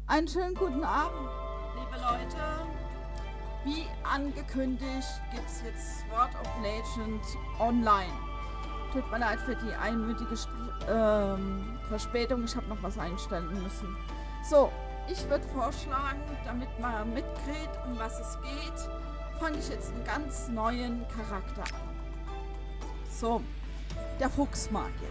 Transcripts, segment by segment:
Einen schönen guten Abend, liebe Leute. Wie angekündigt gibt es jetzt Sword of Legend online. Tut mir leid für die einmütige Verspätung, ich habe noch was einstellen müssen. So, ich würde vorschlagen, damit man mitkriegt, um was es geht, fange ich jetzt einen ganz neuen Charakter an. So, der Fuchsmagier.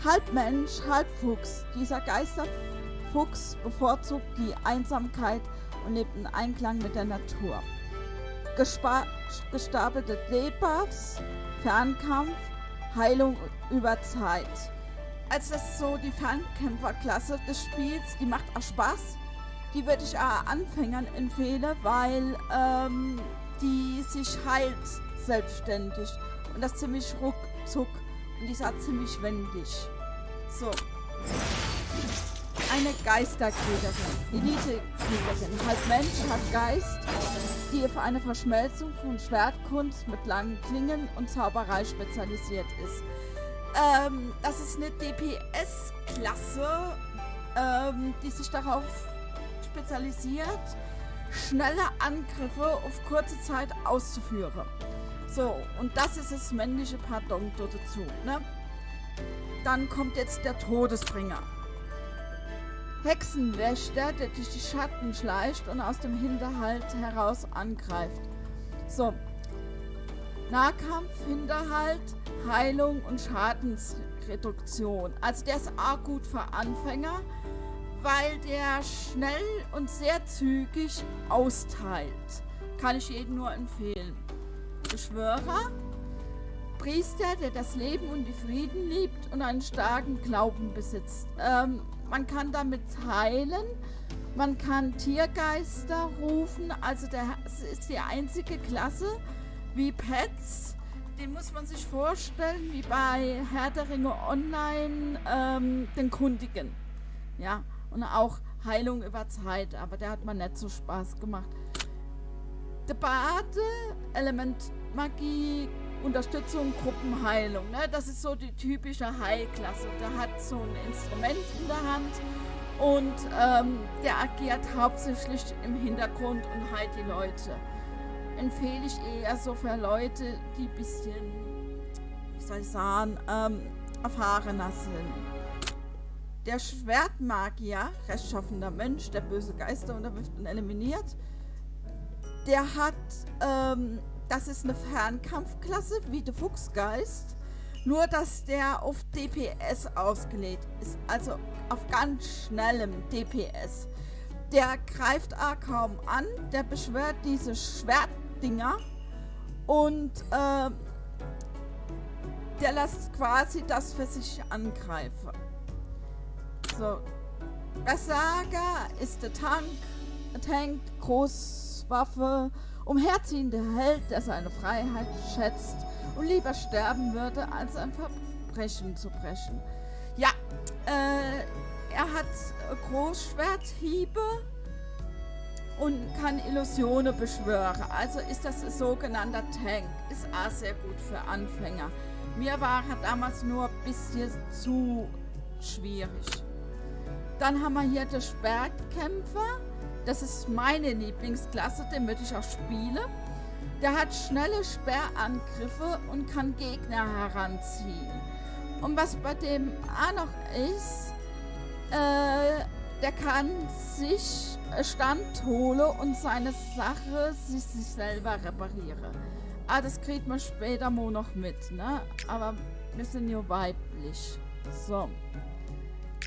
Halb Mensch, halb Fuchs. Dieser Geisterfuchs bevorzugt die Einsamkeit und lebt in Einklang mit der Natur. Gestapelte Debuffs, Fernkampf, Heilung über Zeit. Also das ist so die Fernkämpferklasse des Spiels, die macht auch Spaß. Die würde ich auch Anfängern empfehlen, weil die sich heilt selbstständig. Und das ziemlich ruckzuck. Und die ist auch ziemlich wendig. So. Eine Geisterkriegerin. Elitekriegerin. Halb Mensch, halb Geist, die auf eine Verschmelzung von Schwertkunst mit langen Klingen und Zauberei spezialisiert ist. Das ist eine DPS-Klasse, die sich darauf spezialisiert, schnelle Angriffe auf kurze Zeit auszuführen. So, und das ist das männliche Pardon dazu, ne? Dann kommt jetzt der Todesbringer. Hexenwächter, der durch die Schatten schleicht und aus dem Hinterhalt heraus angreift. So, Nahkampf, Hinterhalt, Heilung und Schadensreduktion. Also der ist auch gut für Anfänger, weil der schnell und sehr zügig austeilt. Kann ich jedem nur empfehlen. Beschwörer, Priester, der das Leben und die Frieden liebt und einen starken Glauben besitzt. Man kann damit heilen, man kann Tiergeister rufen, also das ist die einzige Klasse wie Pets, den muss man sich vorstellen wie bei Herr der Ringe Online, den Kundigen. Ja, und auch Heilung über Zeit, aber der hat mir nicht so Spaß gemacht. Der Bade, Elementmagie, Unterstützung, Gruppenheilung. Ne? Das ist so die typische Heilklasse. Der hat so ein Instrument in der Hand und der agiert hauptsächlich im Hintergrund und heilt die Leute. Empfehle ich eher so für Leute, die ein bisschen, wie soll ich sagen, erfahrener sind. Der Schwertmagier, rechtschaffender Mensch, der böse Geister unterwirft und eliminiert, der hat, das ist eine Fernkampfklasse wie der Fuchsgeist, nur dass der auf DPS ausgelegt ist, also auf ganz schnellem DPS. Der greift auch kaum an, der beschwört diese Schwertdinger und der lässt quasi das für sich angreifen. So, Berserker ist der Tank, Großwaffe, umherziehender Held, der seine Freiheit schätzt und lieber sterben würde, als ein Verbrechen zu brechen. Ja, er hat Großschwerthiebe und kann Illusionen beschwören. Also ist das ein sogenannter Tank. Ist auch sehr gut für Anfänger. Mir war er damals nur ein bisschen zu schwierig. Dann haben wir hier den Sperrkämpfer. Das ist meine Lieblingsklasse, den würde ich auch spielen. Der hat schnelle Sperrangriffe und kann Gegner heranziehen. Und was bei dem auch noch ist, der kann sich Stand holen und seine Sache sich selber reparieren. Ah, das kriegt man später mal noch mit, ne? Aber wir sind ja weiblich. So.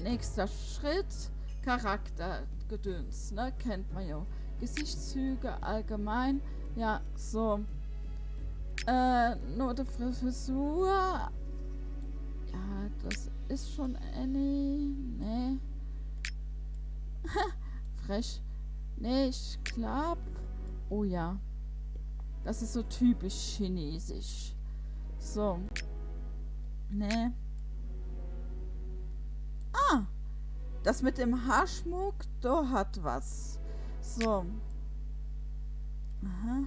Nächster Schritt, Charaktergedöns, ne? Kennt man ja. Gesichtszüge allgemein, ja, so. Nur die Frisur. Ja, das ist schon eine. Ne. Frech. Ne, ich glaub. Oh ja. Das ist so typisch chinesisch. So. Ne. Ah, das mit dem Haarschmuck, da hat was. So. Aha.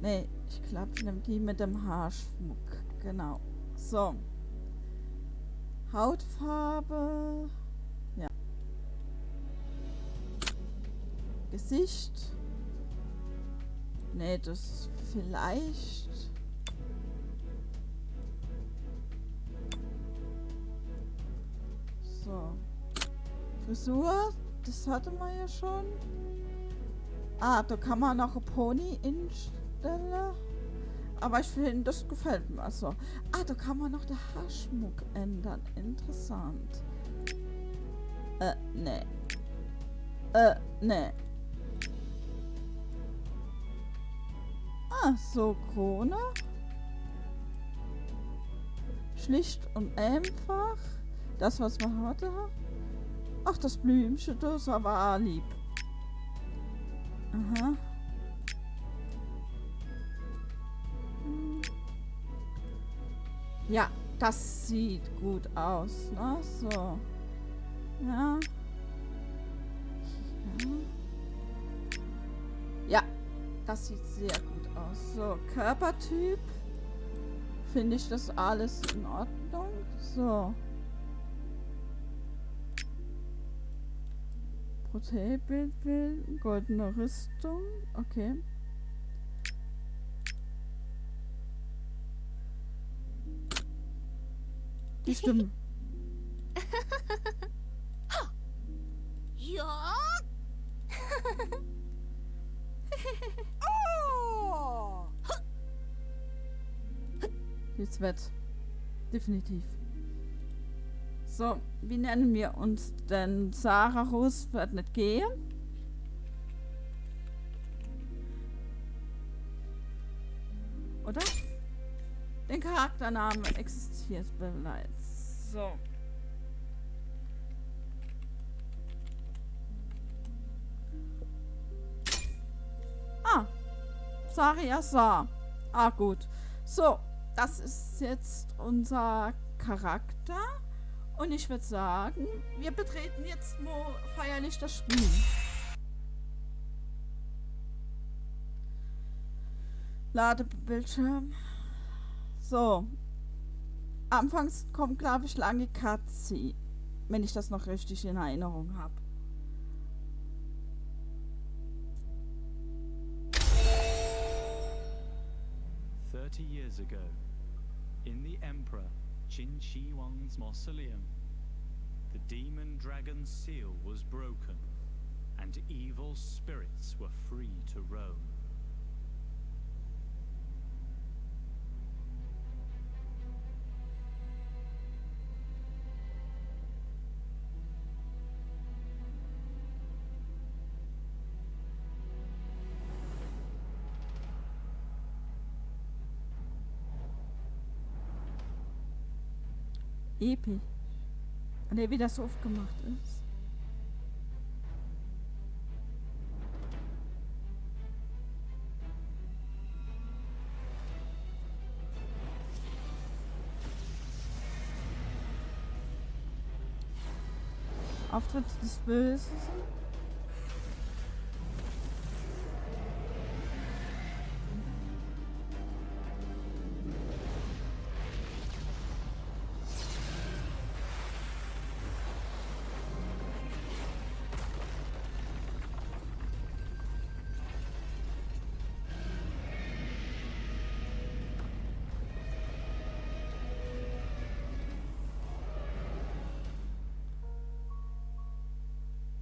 Nee, ich glaube, ich nehme die mit dem Haarschmuck. Genau. So. Hautfarbe. Ja. Gesicht. Nee, das vielleicht. So. Frisur, das hatte man ja schon. Ah, da kann man noch ein Pony instellen. Aber ich finde, das gefällt mir so. Ah, da kann man noch den Haarschmuck ändern. Interessant. Nee. Nee. Ah, so, Krone. Schlicht und einfach. Das, was man hatte. Ach, das Blümchen, das war auch lieb. Aha. Ja, das sieht gut aus, ne? So. Ja. Ja, das sieht sehr gut aus. So, Körpertyp. Finde ich das alles in Ordnung? So. Proteinbild, goldene Rüstung. Okay. Die Stimme. Ja. Oh. Jetzt wird. Definitiv. So, wie nennen wir uns denn? Sarah Rose wird nicht gehen. Oder? Den Charaktername existiert bereits. So. Ah. Saria Sa. Ah, gut. So, das ist jetzt unser Charakter. Und ich würde sagen, wir betreten jetzt mal feierlich das Spiel. Ladebildschirm. So. Anfangs kommt, glaube ich, lange Cutscene. Wenn ich das noch richtig in Erinnerung habe. Years ago, in the Emperor Qin Shi Huang's mausoleum, the demon dragon's seal was broken, and evil spirits were free to roam. Episch. Und wie das so oft gemacht ist. Auftritt des Bösen.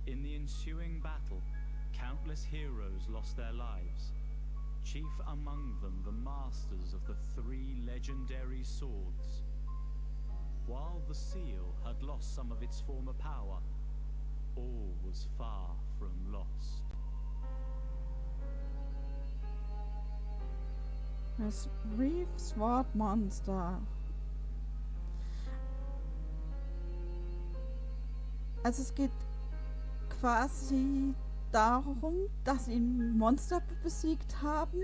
In the ensuing battle, countless heroes lost their lives. Chief among them the masters of the 3 legendary swords. While the seal had lost some of its former power, all was far from lost. Das Reef Sword Monster. Also es geht quasi darum, dass sie ein Monster besiegt haben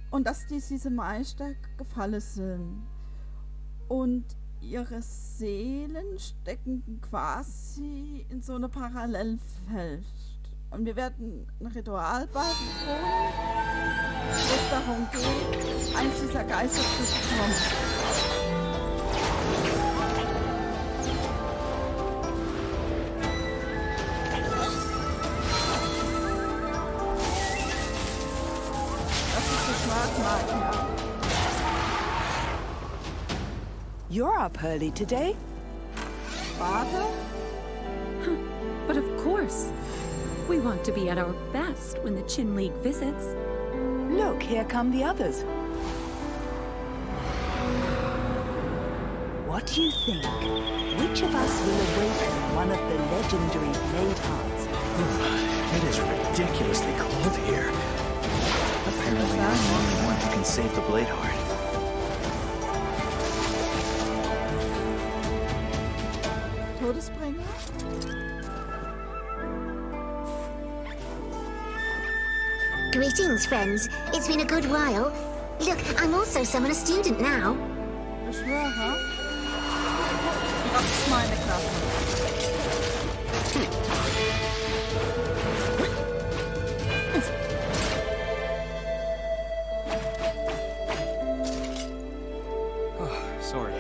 und dass diese Meister gefallen sind. Und ihre Seelen stecken quasi in so eine Parallelwelt. Und wir werden ein Ritual beiwohnen, wo es darum geht, eins dieser Geister zu bekommen. Schwarzmagier. You're up early today? Warte. But of course. We want to be at our best when the Chin League visits. Look, here come the others. What do you think? Which of us will awaken one of the legendary blade hearts? It is ridiculously cold here. Apparently, I'm the only one who can save the blade heart. Todesbringer? Greetings, friends. It's been a good while. Look, I'm also summoner student now. Schwerter? Das ist meine Klasse. Oh, sorry.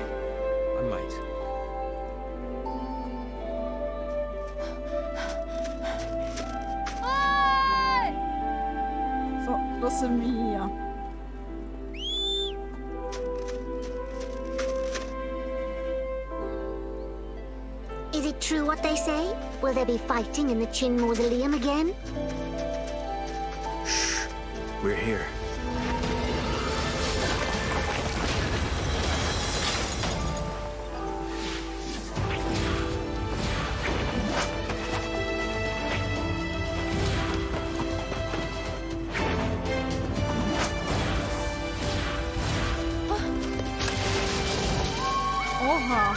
I'm late. So, das sind wir hier. Is it true what they say? Will there be fighting in the Chin Mausoleum again? Shh. We're here. Oha.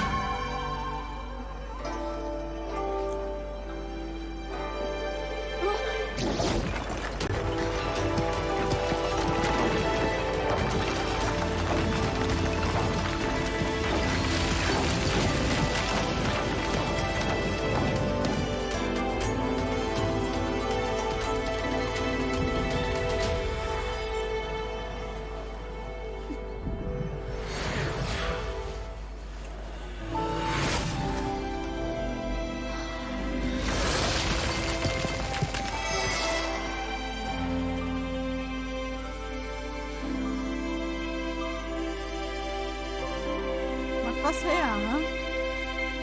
Macht was her, ne?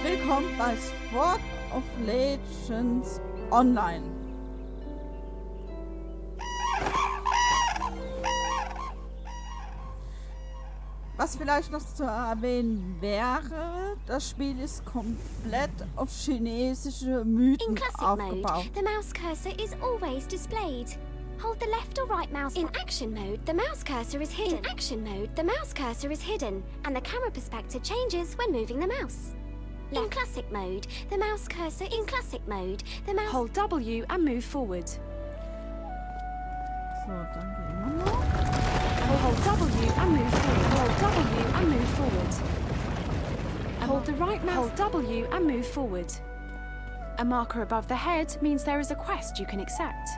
Willkommen bei Sword of Legends Online. Was vielleicht noch zu erwähnen wäre, das Spiel ist komplett auf chinesische In Mythen classic aufgebaut. mode, the mouse cursor is always displayed. Hold the left or right mouse. In action mode, the mouse cursor is hidden. In action mode, the mouse cursor is hidden, and the camera perspective changes when moving the mouse. In classic mode, the mouse cursor in classic mode, the mouse. Hold W and move forward. So, dann gehen wir noch. Hold W and move forward. Hold W and move forward. Hold the right mouse. Hold W and move forward. A marker above the head means there is a quest you can accept.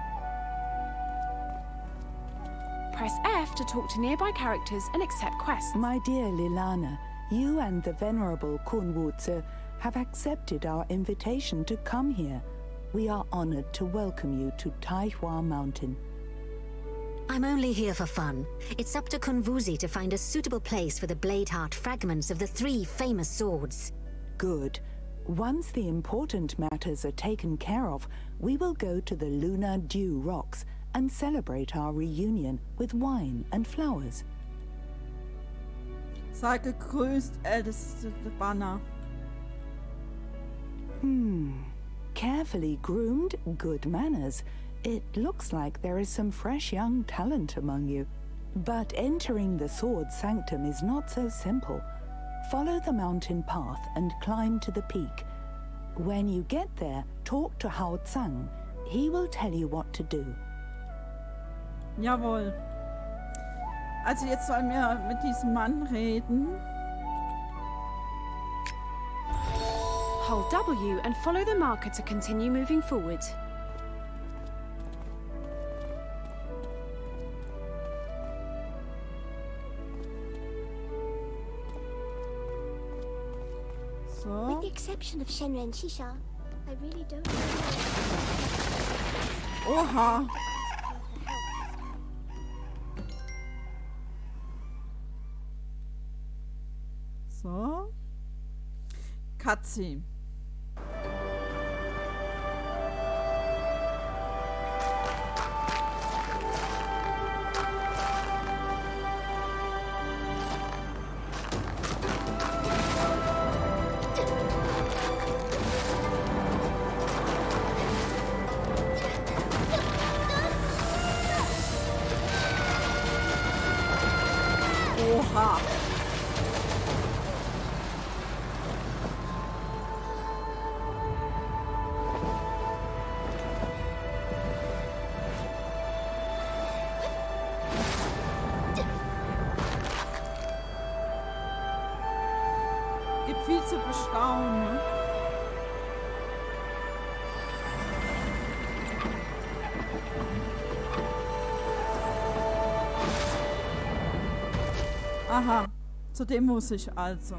Press F to talk to nearby characters and accept quests. My dear Lilana, you and the Venerable Kunwuzi have accepted our invitation to come here. We are honored to welcome you to Taihua Mountain. I'm only here for fun. It's up to Kunwuzi to find a suitable place for the blade heart fragments of the 3 famous swords. Good. Once the important matters are taken care of, we will go to the Lunar Dew Rocks and celebrate our reunion with wine and flowers. Sei gegrüßt, älteste Banner. Carefully groomed, good manners. It looks like there is some fresh young talent among you. But entering the sword sanctum is not so simple. Follow the mountain path and climb to the peak. When you get there, talk to Hao Tsang. He will tell you what to do. Jawohl. Also jetzt sollen wir mit diesem Mann reden. Hold W and follow the marker to continue moving forward. So. With the exception of Shenren and Shisha, I really don't. Oha. So. Cutscene. Oha. Gibt viel zu bestaunen. Ne? Aha, zu dem muss ich also.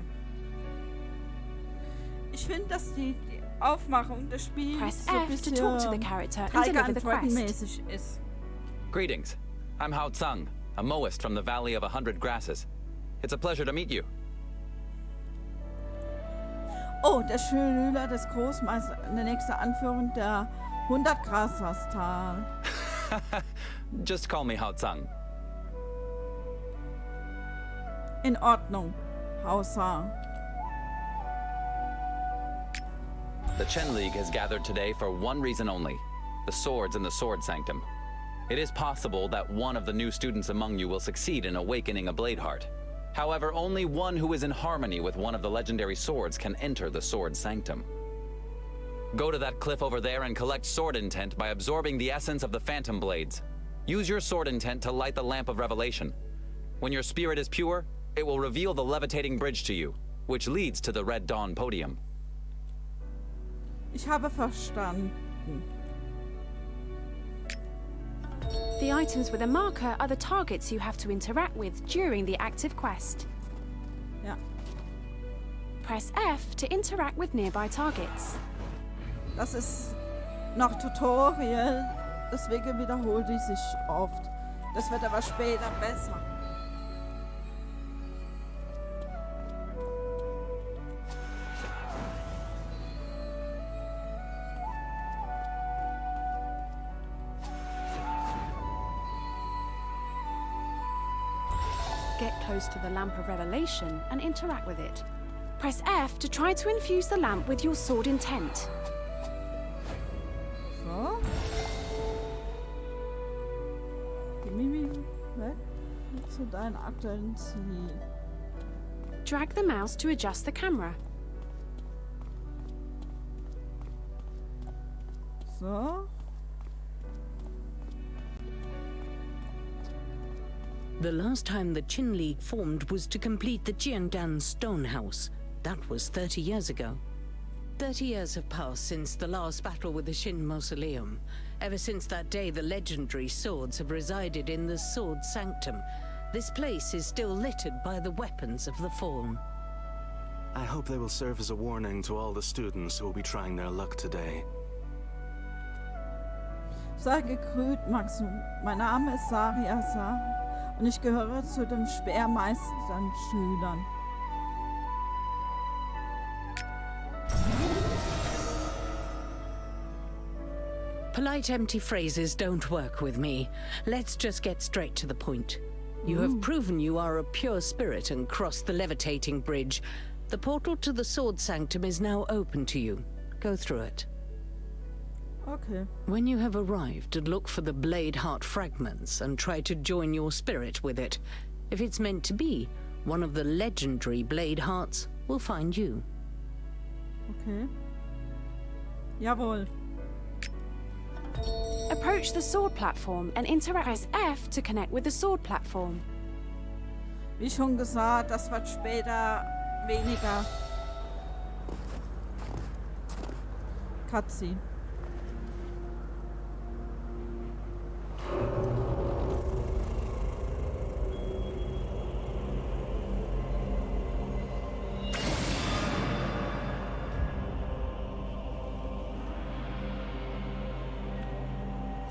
Ich finde, dass die Aufmachung des Spiels Press so ein F to bisschen talk to the character and Tiger deliver and the Dragon quest. mäßig ist. Greetings. I'm Hao Tsung, a Moist from the Valley of 100 Grasses. It's a pleasure to meet you. Oh, der Schüler des Großmeisters, der nächste Anführer der 100 Grasastal. Just call me Hao Tsung. In Ordnung, Hausa. The Chen League has gathered today for one reason only: the swords in the Sword Sanctum. It is possible that one of the new students among you will succeed in awakening a Bladeheart. However, only one who is in harmony with one of the legendary swords can enter the Sword Sanctum. Go to that cliff over there and collect sword intent by absorbing the essence of the Phantom Blades. Use your sword intent to light the lamp of revelation. When your spirit is pure, it will reveal the levitating bridge to you, which leads to the Red Dawn podium. Ich habe verstanden. The items with a marker are the targets you have to interact with during the active quest. Ja. Press F to interact with nearby targets. Das ist noch Tutorial, deswegen wiederholt die sich oft. Das wird aber später besser. Get close to the lamp of revelation and interact with it. Press F to try to infuse the lamp with your sword intent. So. Die Mimik weg zu deinem aktuellen Ziel. Drag the mouse to adjust the camera. So. The last time the Qin League formed was to complete the Jiandan Stone House. That was 30 years ago. 30 years have passed since the last battle with the Qin Mausoleum. Ever since that day, the legendary swords have resided in the Sword Sanctum. This place is still littered by the weapons of the Fallen. I hope they will serve as a warning to all the students who will be trying their luck today. Sei gegrüßt, Maxum. Mein Name ist Saria Sa und ich gehöre zu den Speermeistern-Schülern. Polite empty phrases don't work with me. Let's just get straight to the point. You have proven you are a pure spirit and crossed the levitating bridge. The portal to the Sword Sanctum is now open to you. Go through it. Okay. When you have arrived, look for the Blade Heart fragments and try to join your spirit with it. If it's meant to be, one of the legendary Blade Hearts will find you. Okay. Jawohl. Approach the sword platform and interact. Press F to connect with the sword platform. Wie schon gesagt, das wird später weniger. Cutscene.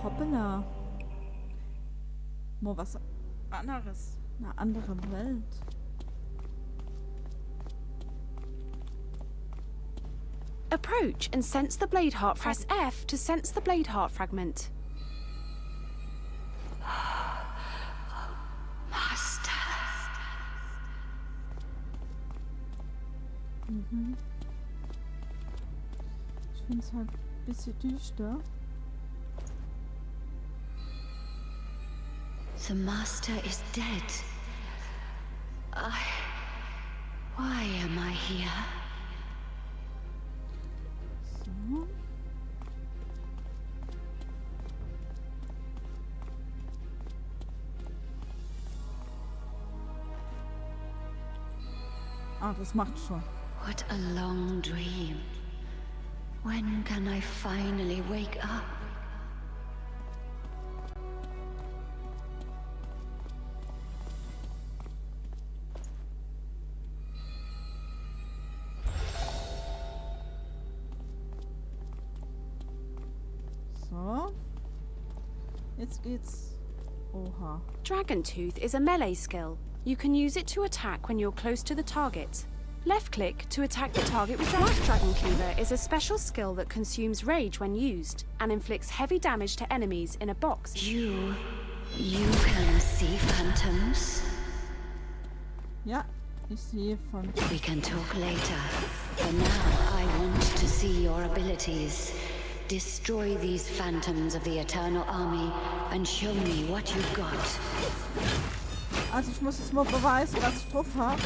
Hoppala. Mal was anderes. Eine andere Welt. Approach and sense the blade heart. Press F to sense the blade heart fragment. Master. Ich finde es halt ein bisschen düster. The Master is dead. Why am I here? So. Ah, das macht schon. What a long dream. When can I finally wake up? So. Jetzt geht's. Oha. Dragon Tooth is a melee skill. You can use it to attack when you're close to the target. Left click to attack the target with Black Dragon Cleaver is a special skill that consumes rage when used and inflicts heavy damage to enemies in a box. You can see phantoms? Ja, ich sehe von. We can talk later. For now, I want to see your abilities. Destroy these phantoms of the Eternal Army and show me what you've got. Also ich muss jetzt mal beweisen, was ich drauf habe.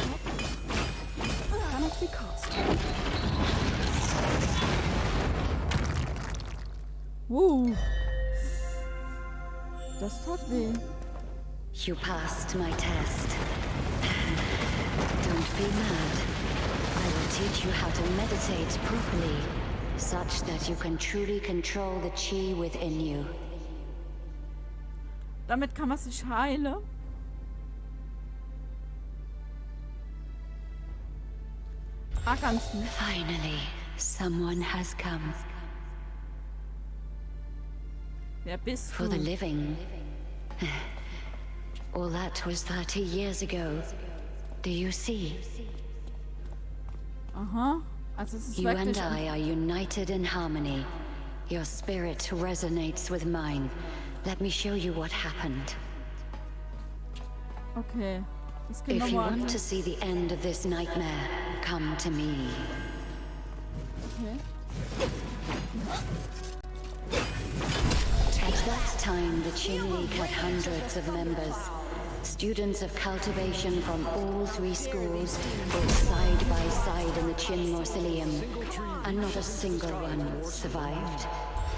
Cannot be cast. Das tat weh. You passed my test. Don't be mad. I will teach you how to meditate properly, such that you can truly control the chi within you. Damit kann man sich heilen. Ah, ganz gut. Finally, someone has come. Wer bist For the du? living. All that was 30 years ago. Do you see? Aha. Also es ist You and wirklich... I are united in harmony. Your spirit resonates with mine. Let me show you what happened. Okay. Das geht If you nochmal. want to see the end of this nightmare, come to me. Okay. At that time, the Qin League had hundreds of members. Students of cultivation from all three schools fought side by side in the Qin Mausoleum, and not a single one survived.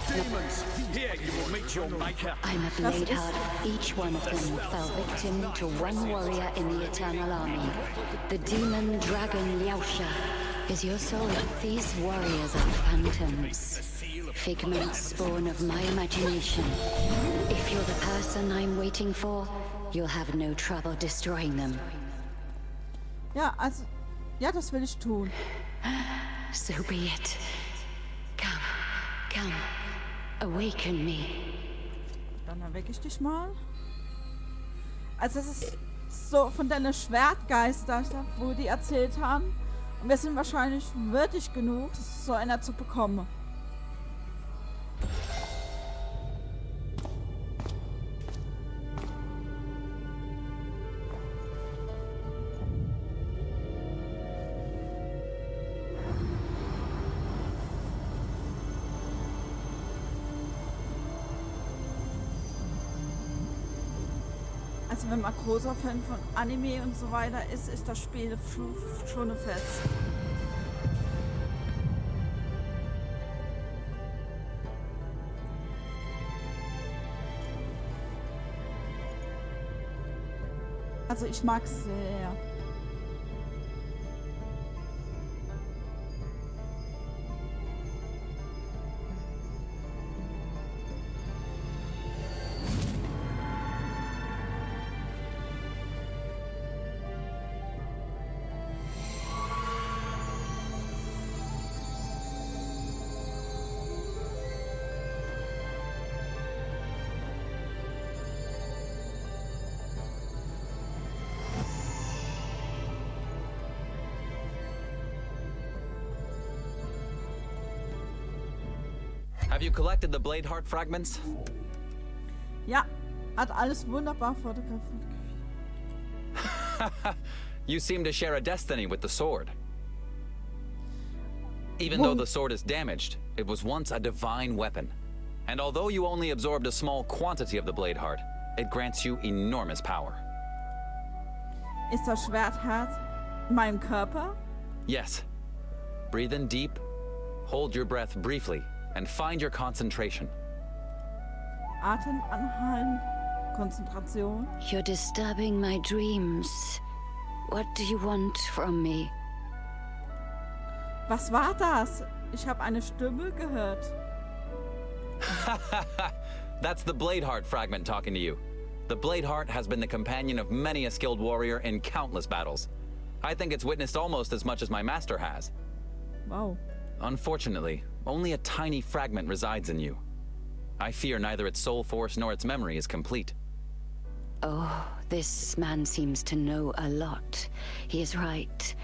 Demons, here you will meet your maker. I'm a blade heart. Each one of them fell victim to one warrior in the Eternal Army. The demon dragon Liaosha is your soul. These warriors are phantoms. Figments spawn of my imagination. If you're the person I'm waiting for, you'll have no trouble destroying them. Ja, also... Ja, das will ich tun. So be it. Come. Awaken me. Dann erwecke ich dich mal. Also das ist so von deinen Schwertgeister, wo die erzählt haben. Und wir sind wahrscheinlich würdig genug, so einer zu bekommen. Also wenn man großer Fan von Anime und so weiter ist, ist das Spiel schon ein Fest. Also ich mag es sehr. Have you collected the blade heart fragments? Ja, hat alles wunderbar fotografiert. You seem to share a destiny with the sword. Even though the sword is damaged, it was once a divine weapon. And although you only absorbed a small quantity of the blade heart, it grants you enormous power. Ist das Schwertherz in meinem Körper? Yes. Breathe in deep, hold your breath briefly, and find your concentration. Atem anhalten, Konzentration. You're disturbing my dreams. What do you want from me? Was war das? Ich habe eine Stimme gehört. That's the blade heart fragment talking to you. The blade heart has been the companion of many a skilled warrior in countless battles. I think it's witnessed almost as much as my master has. Wow. Unfortunately, only a tiny fragment resides in you. I fear neither its soul force nor its memory is complete. Oh, this man seems to know a lot. He is right.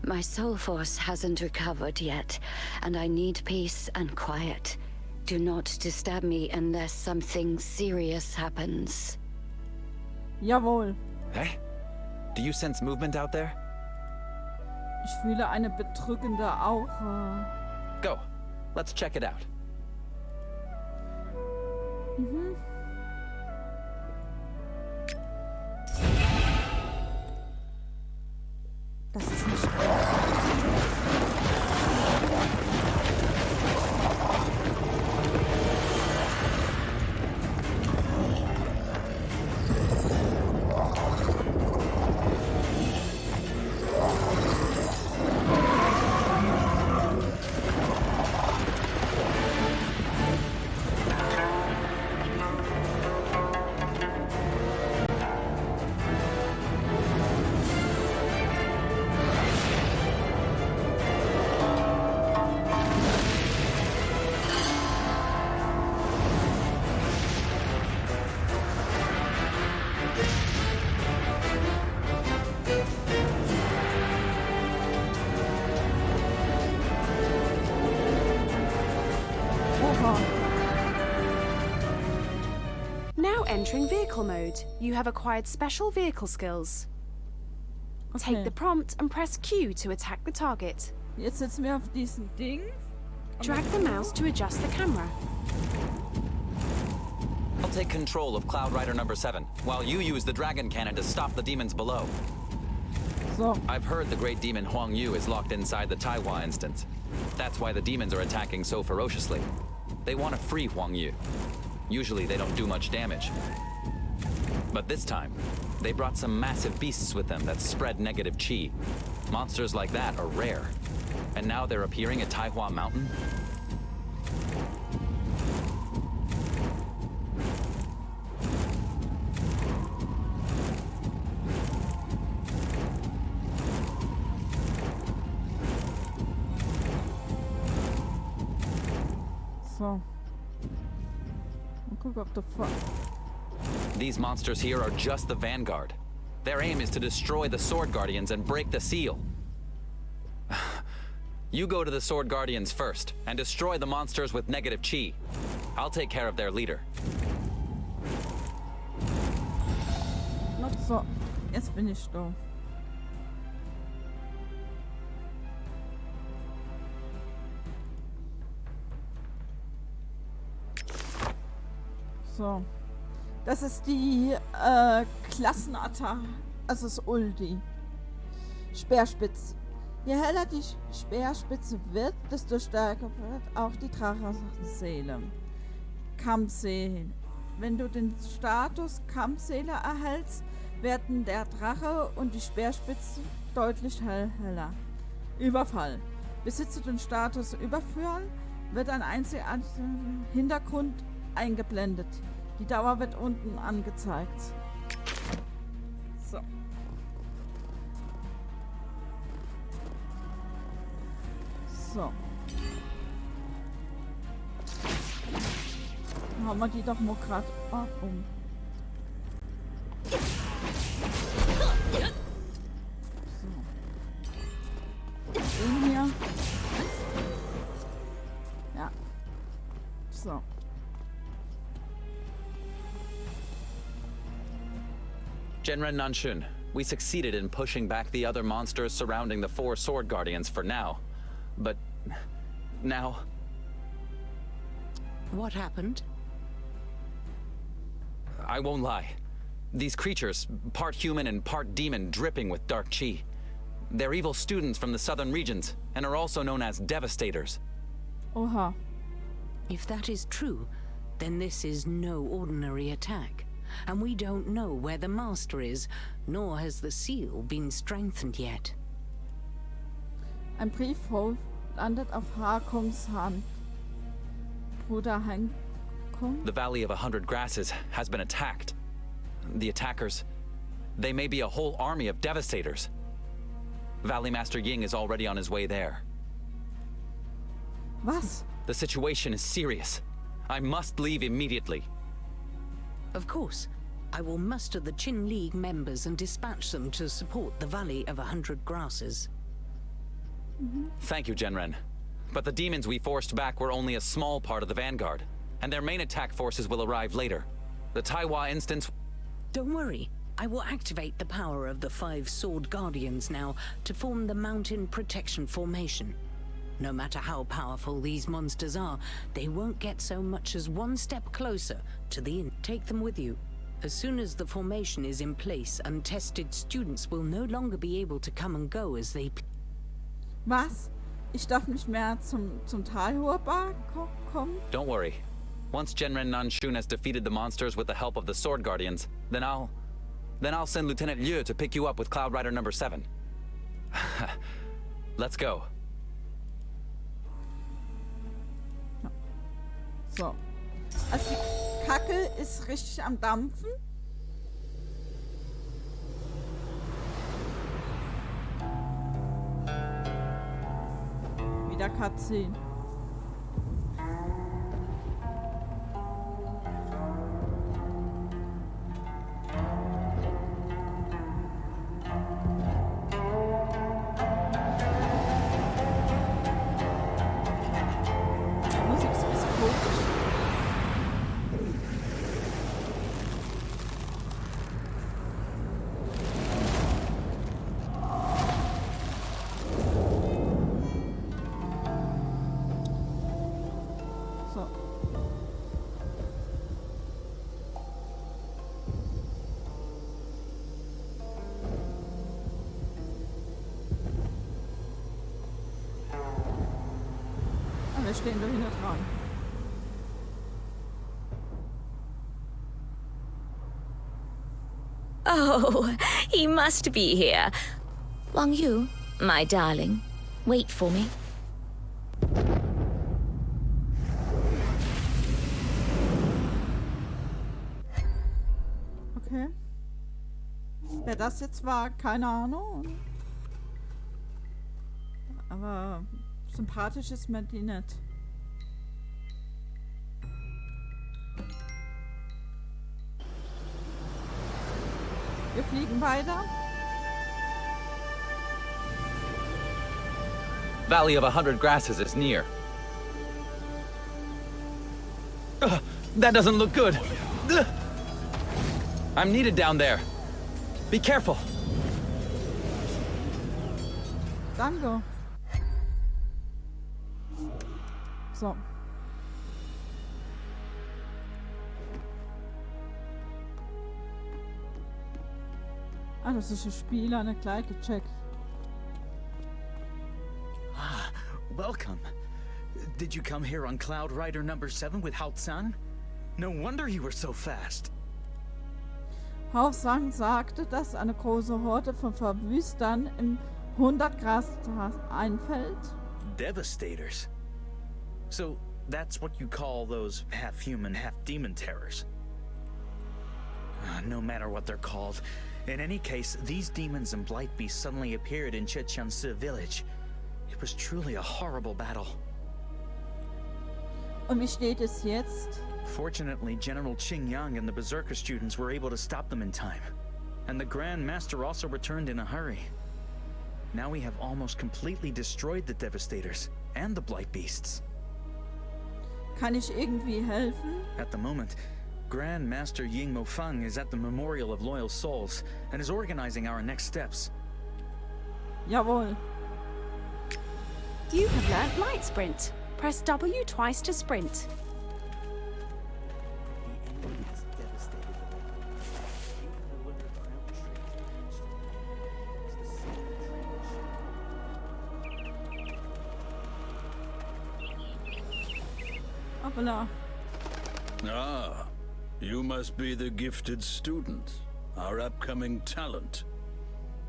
My soul force hasn't recovered yet, and I need peace and quiet. Do not disturb me unless something serious happens. Jawohl. Hey? Do you sense movement out there? Ich fühle eine bedrückende Aura. Go. Let's check it out. Mhm. Das ist nicht schwer. Now entering vehicle mode. You have acquired special vehicle skills. Okay. Take the prompt and press Q to attack the target. Jetzt sitzen wir auf diesem Ding. Drag the mouse to adjust the camera. I'll take control of Cloud Rider number 7, while you use the dragon cannon to stop the demons below. So. I've heard the great demon Huang Yu is locked inside the Taiwan instance. That's why the demons are attacking so ferociously. They want to free Huang Yu. Usually they don't do much damage. But this time, they brought some massive beasts with them that spread negative chi. Monsters like that are rare. And now they're appearing at Taihua Mountain? So. Guck, ob du These monsters here are just the vanguard. Their aim is to destroy the Sword Guardians and break the seal. You go to the Sword Guardians first and destroy the monsters with negative chi. I'll take care of their leader. So, jetzt bin ich da. So. Das ist die Klassenattacke, also das Ulti. Speerspitze. Je heller die Speerspitze wird, desto stärker wird auch die Drachenseele. Kampfseele. Wenn du den Status Kampfseele erhältst, werden der Drache und die Speerspitze deutlich heller. Überfall. Besitzt du den Status Überführen, wird ein einzigartiger Hintergrund eingeblendet. Die Dauer wird unten angezeigt. So. So. Dann haben wir die doch mal gerade um. So. Den hier. Ja. Genren Nanshun, we succeeded in pushing back the other monsters surrounding the 4 sword guardians for now. But now... What happened? I won't lie. These creatures, part human and part demon, dripping with dark chi. They're evil students from the southern regions, and are also known as Devastators. Oha. If that is true, then this is no ordinary attack. And we don't know where the Master is, nor has the seal been strengthened yet. Ein Brief landet auf Harkums Hand. Bruder Hankum? The Valley of 100 Grasses has been attacked. The attackers, they may be a whole army of Devastators. Valley Master Ying is already on his way there. Was? The situation is serious. I must leave immediately. Of course. I will muster the Qin League members and dispatch them to support the Valley of 100 Grasses. Thank you, Genren. But the demons we forced back were only a small part of the vanguard, and their main attack forces will arrive later. The Taiwa instance... Don't worry. I will activate the power of the 5 Sword Guardians now to form the Mountain Protection Formation. No matter how powerful these monsters are, they won't get so much as one step closer to the inn. Take them with you. As soon as the formation is in place, untested students will no longer be able to come and go as they... Was? Ich darf nicht mehr zum Talhurbar kommen? Don't worry. Once Genren Nanshun has defeated the monsters with the help of the Sword Guardians, then I'll send Lieutenant Liu to pick you up with Cloud Rider number 7. Let's go. So. Also die Kacke ist richtig am Dampfen. Wieder Cutscene. Wir stehen da hinten dran. Oh, he must be here. Wang Yu, my darling, wait for me. Okay. Wer das jetzt war, keine Ahnung. Aber sympathisch ist mir die nicht. Wir fliegen weiter. Valley of 100 Grasses is near. That doesn't look good. I'm needed down there. Be careful. Danke. So. Ah, das ist ein Spieler, nicht gleich gecheckt. Welcome. Did you come here on Cloud Rider number 7 with Hao Tsang? No wonder you were so fast. Hao Tsang sagte, dass eine große Horde von Verwüstern im 100 Grad einfällt. Devastators. So that's what you call those half-human, half-demon terrors. No matter what they're called. In any case, these demons and blight beasts suddenly appeared in Chechiansi village. It was truly a horrible battle. Und wie steht es jetzt? Fortunately, General Qingyang and the Berserker students were able to stop them in time. And the Grand Master also returned in a hurry. Now we have almost completely destroyed the Devastators and the blight beasts. Kann ich irgendwie helfen? At the moment, Grand Master Ying Mofeng is at the Memorial of Loyal Souls and is organizing our next steps. Jawohl. You have learnt Light Sprint. Press W twice to sprint. Hoppala. Ah, you must be the gifted student, our upcoming talent.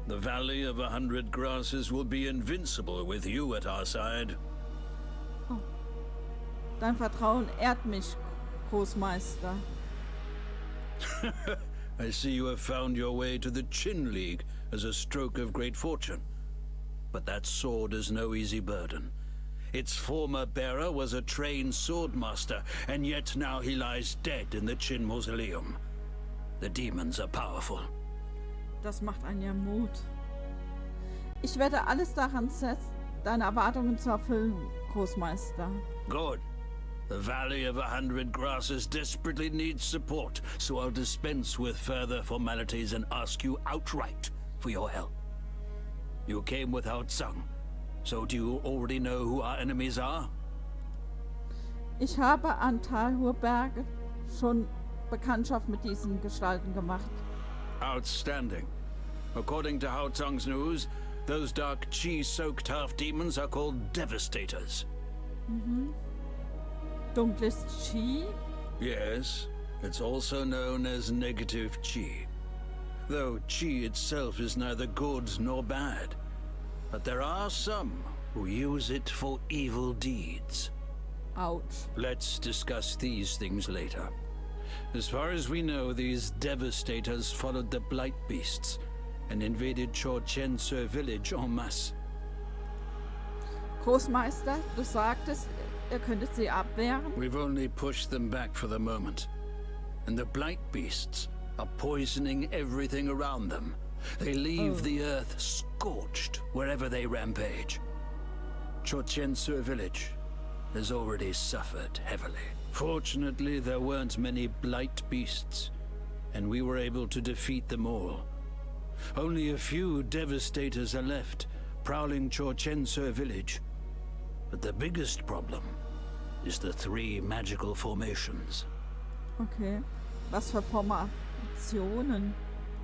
The Valley of 100 Grasses will be invincible with you at our side. Oh. Dein Vertrauen ehrt mich, Großmeister. I see you have found your way to the Qin League as a stroke of great fortune. But that sword is no easy burden. Its former bearer was a trained swordmaster, and yet now he lies dead in the Qin Mausoleum. The demons are powerful. Das macht einen ja Mut. Ich werde alles daran setzen, deine Erwartungen zu erfüllen, Großmeister. Good. The Valley of 100 Grasses desperately needs support, so I'll dispense with further formalities and ask you outright for your help. You came without Tsang, so do you already know who our enemies are? Ich habe an Talhurberge schon Bekanntschaft mit diesen Gestalten gemacht. Outstanding. According to Hao Tsang's news, those dark chi-soaked half-demons are called Devastators. Dunkles Chi? Yes, it's also known as negative chi. Though chi itself is neither good nor bad. But there are some who use it for evil deeds. Ouch. Let's discuss these things later. As far as we know, these Devastators followed the Blight Beasts and invaded Chorchense village en masse. Großmeister, du sagtest, ihr könntet sie abwehren? We've only pushed them back for the moment. And the Blight Beasts are poisoning everything around them. They leave the earth scorched wherever they rampage. Chorchense village has already suffered heavily. Fortunately, there weren't many Blight Beasts, and we were able to defeat them all. Only a few Devastators are left, prowling Chorchense village. But the biggest problem is the 3 magical formations. Okay. Was für Formationen?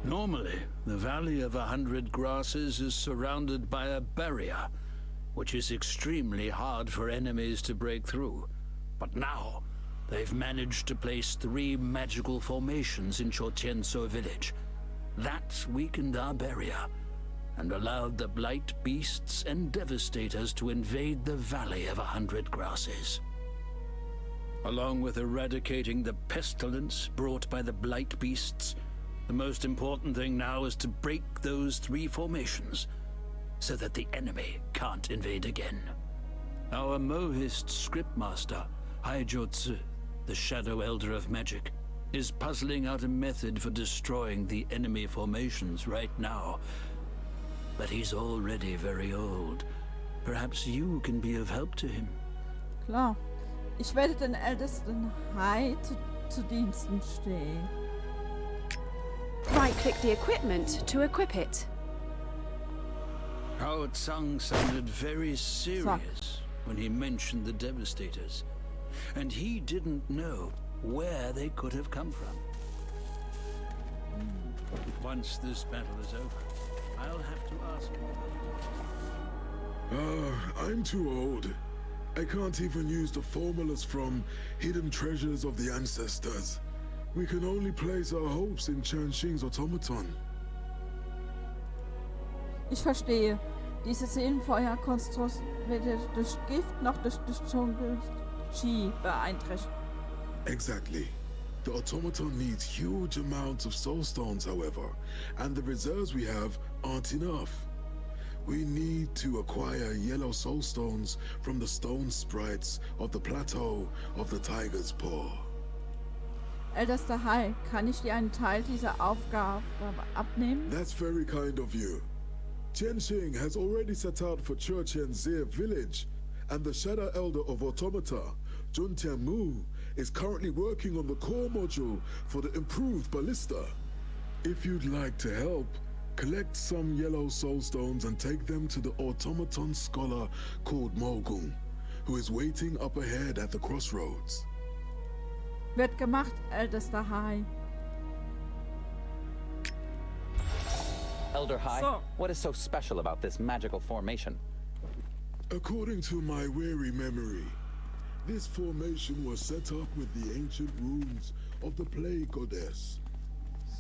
Normally, the Valley of 100 Grasses is surrounded by a barrier, which is extremely hard for enemies to break through. But now, they've managed to place 3 magical formations in Chorchense village. That weakened our barrier, and allowed the Blight Beasts and Devastators to invade the Valley of 100 Grasses. Along with eradicating the pestilence brought by the Blight Beasts, the most important thing now is to break those 3 formations, so that the enemy can't invade again. Our Mohist scriptmaster, Haijotsu, the Shadow Elder of Magic, is puzzling out a method for destroying the enemy formations right now. But he's already very old. Perhaps you can be of help to him. Klar. Ich werde den ältesten Hai zu Diensten stehen. Right-click the equipment to equip it. Hao Tsang sounded very serious when he mentioned the Devastators, and he didn't know where they could have come from. Once this battle is over, I'll have to ask you. I'm too old. I can't even use the formulas from Hidden Treasures of the Ancestors. We can only place our hopes in Chanxing's automaton. Ich verstehe. Diese Seelenfeuerkonstrukt weder durch Gift noch durch Dschungel Chi beeinträchtigt. Exactly. The automaton needs huge amounts of soul stones, however, and the reserves we have aren't enough. We need to acquire yellow soul stones from the stone sprites of the plateau of the Tiger's Paw. Ältester Hai, kann ich dir einen Teil dieser Aufgabe abnehmen? That's very kind of you. Tianxing has already set out for Churchense village, and the Shadow Elder of Automata, Jun Tianmu, is currently working on the core module for the improved ballista. If you'd like to help, collect some yellow soul stones and take them to the automaton scholar called Mogung, who is waiting up ahead at the crossroads. Wird gemacht, ältester Hai. Elder Hai, what is so special about this magical formation? According to my weary memory, this formation was set up with the ancient runes of the plague goddess.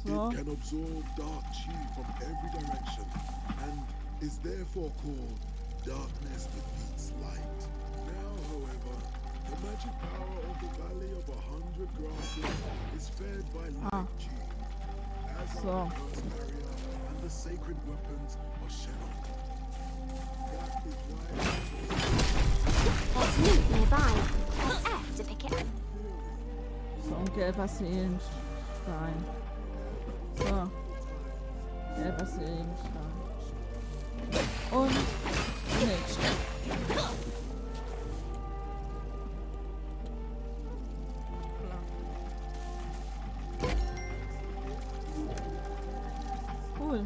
It can absorb dark chi from every direction and is therefore called Darkness Defeats Light. Now, however, the magic power of the Valley of 100 Grasses is fed by light chi, as are the curse barrier and the sacred weapons of Shannon. That is why... What's new nearby? Press F to pick it up. So, ein gelber Seelenstein. So. Gelber Seelenstein. Und nächster. Cool.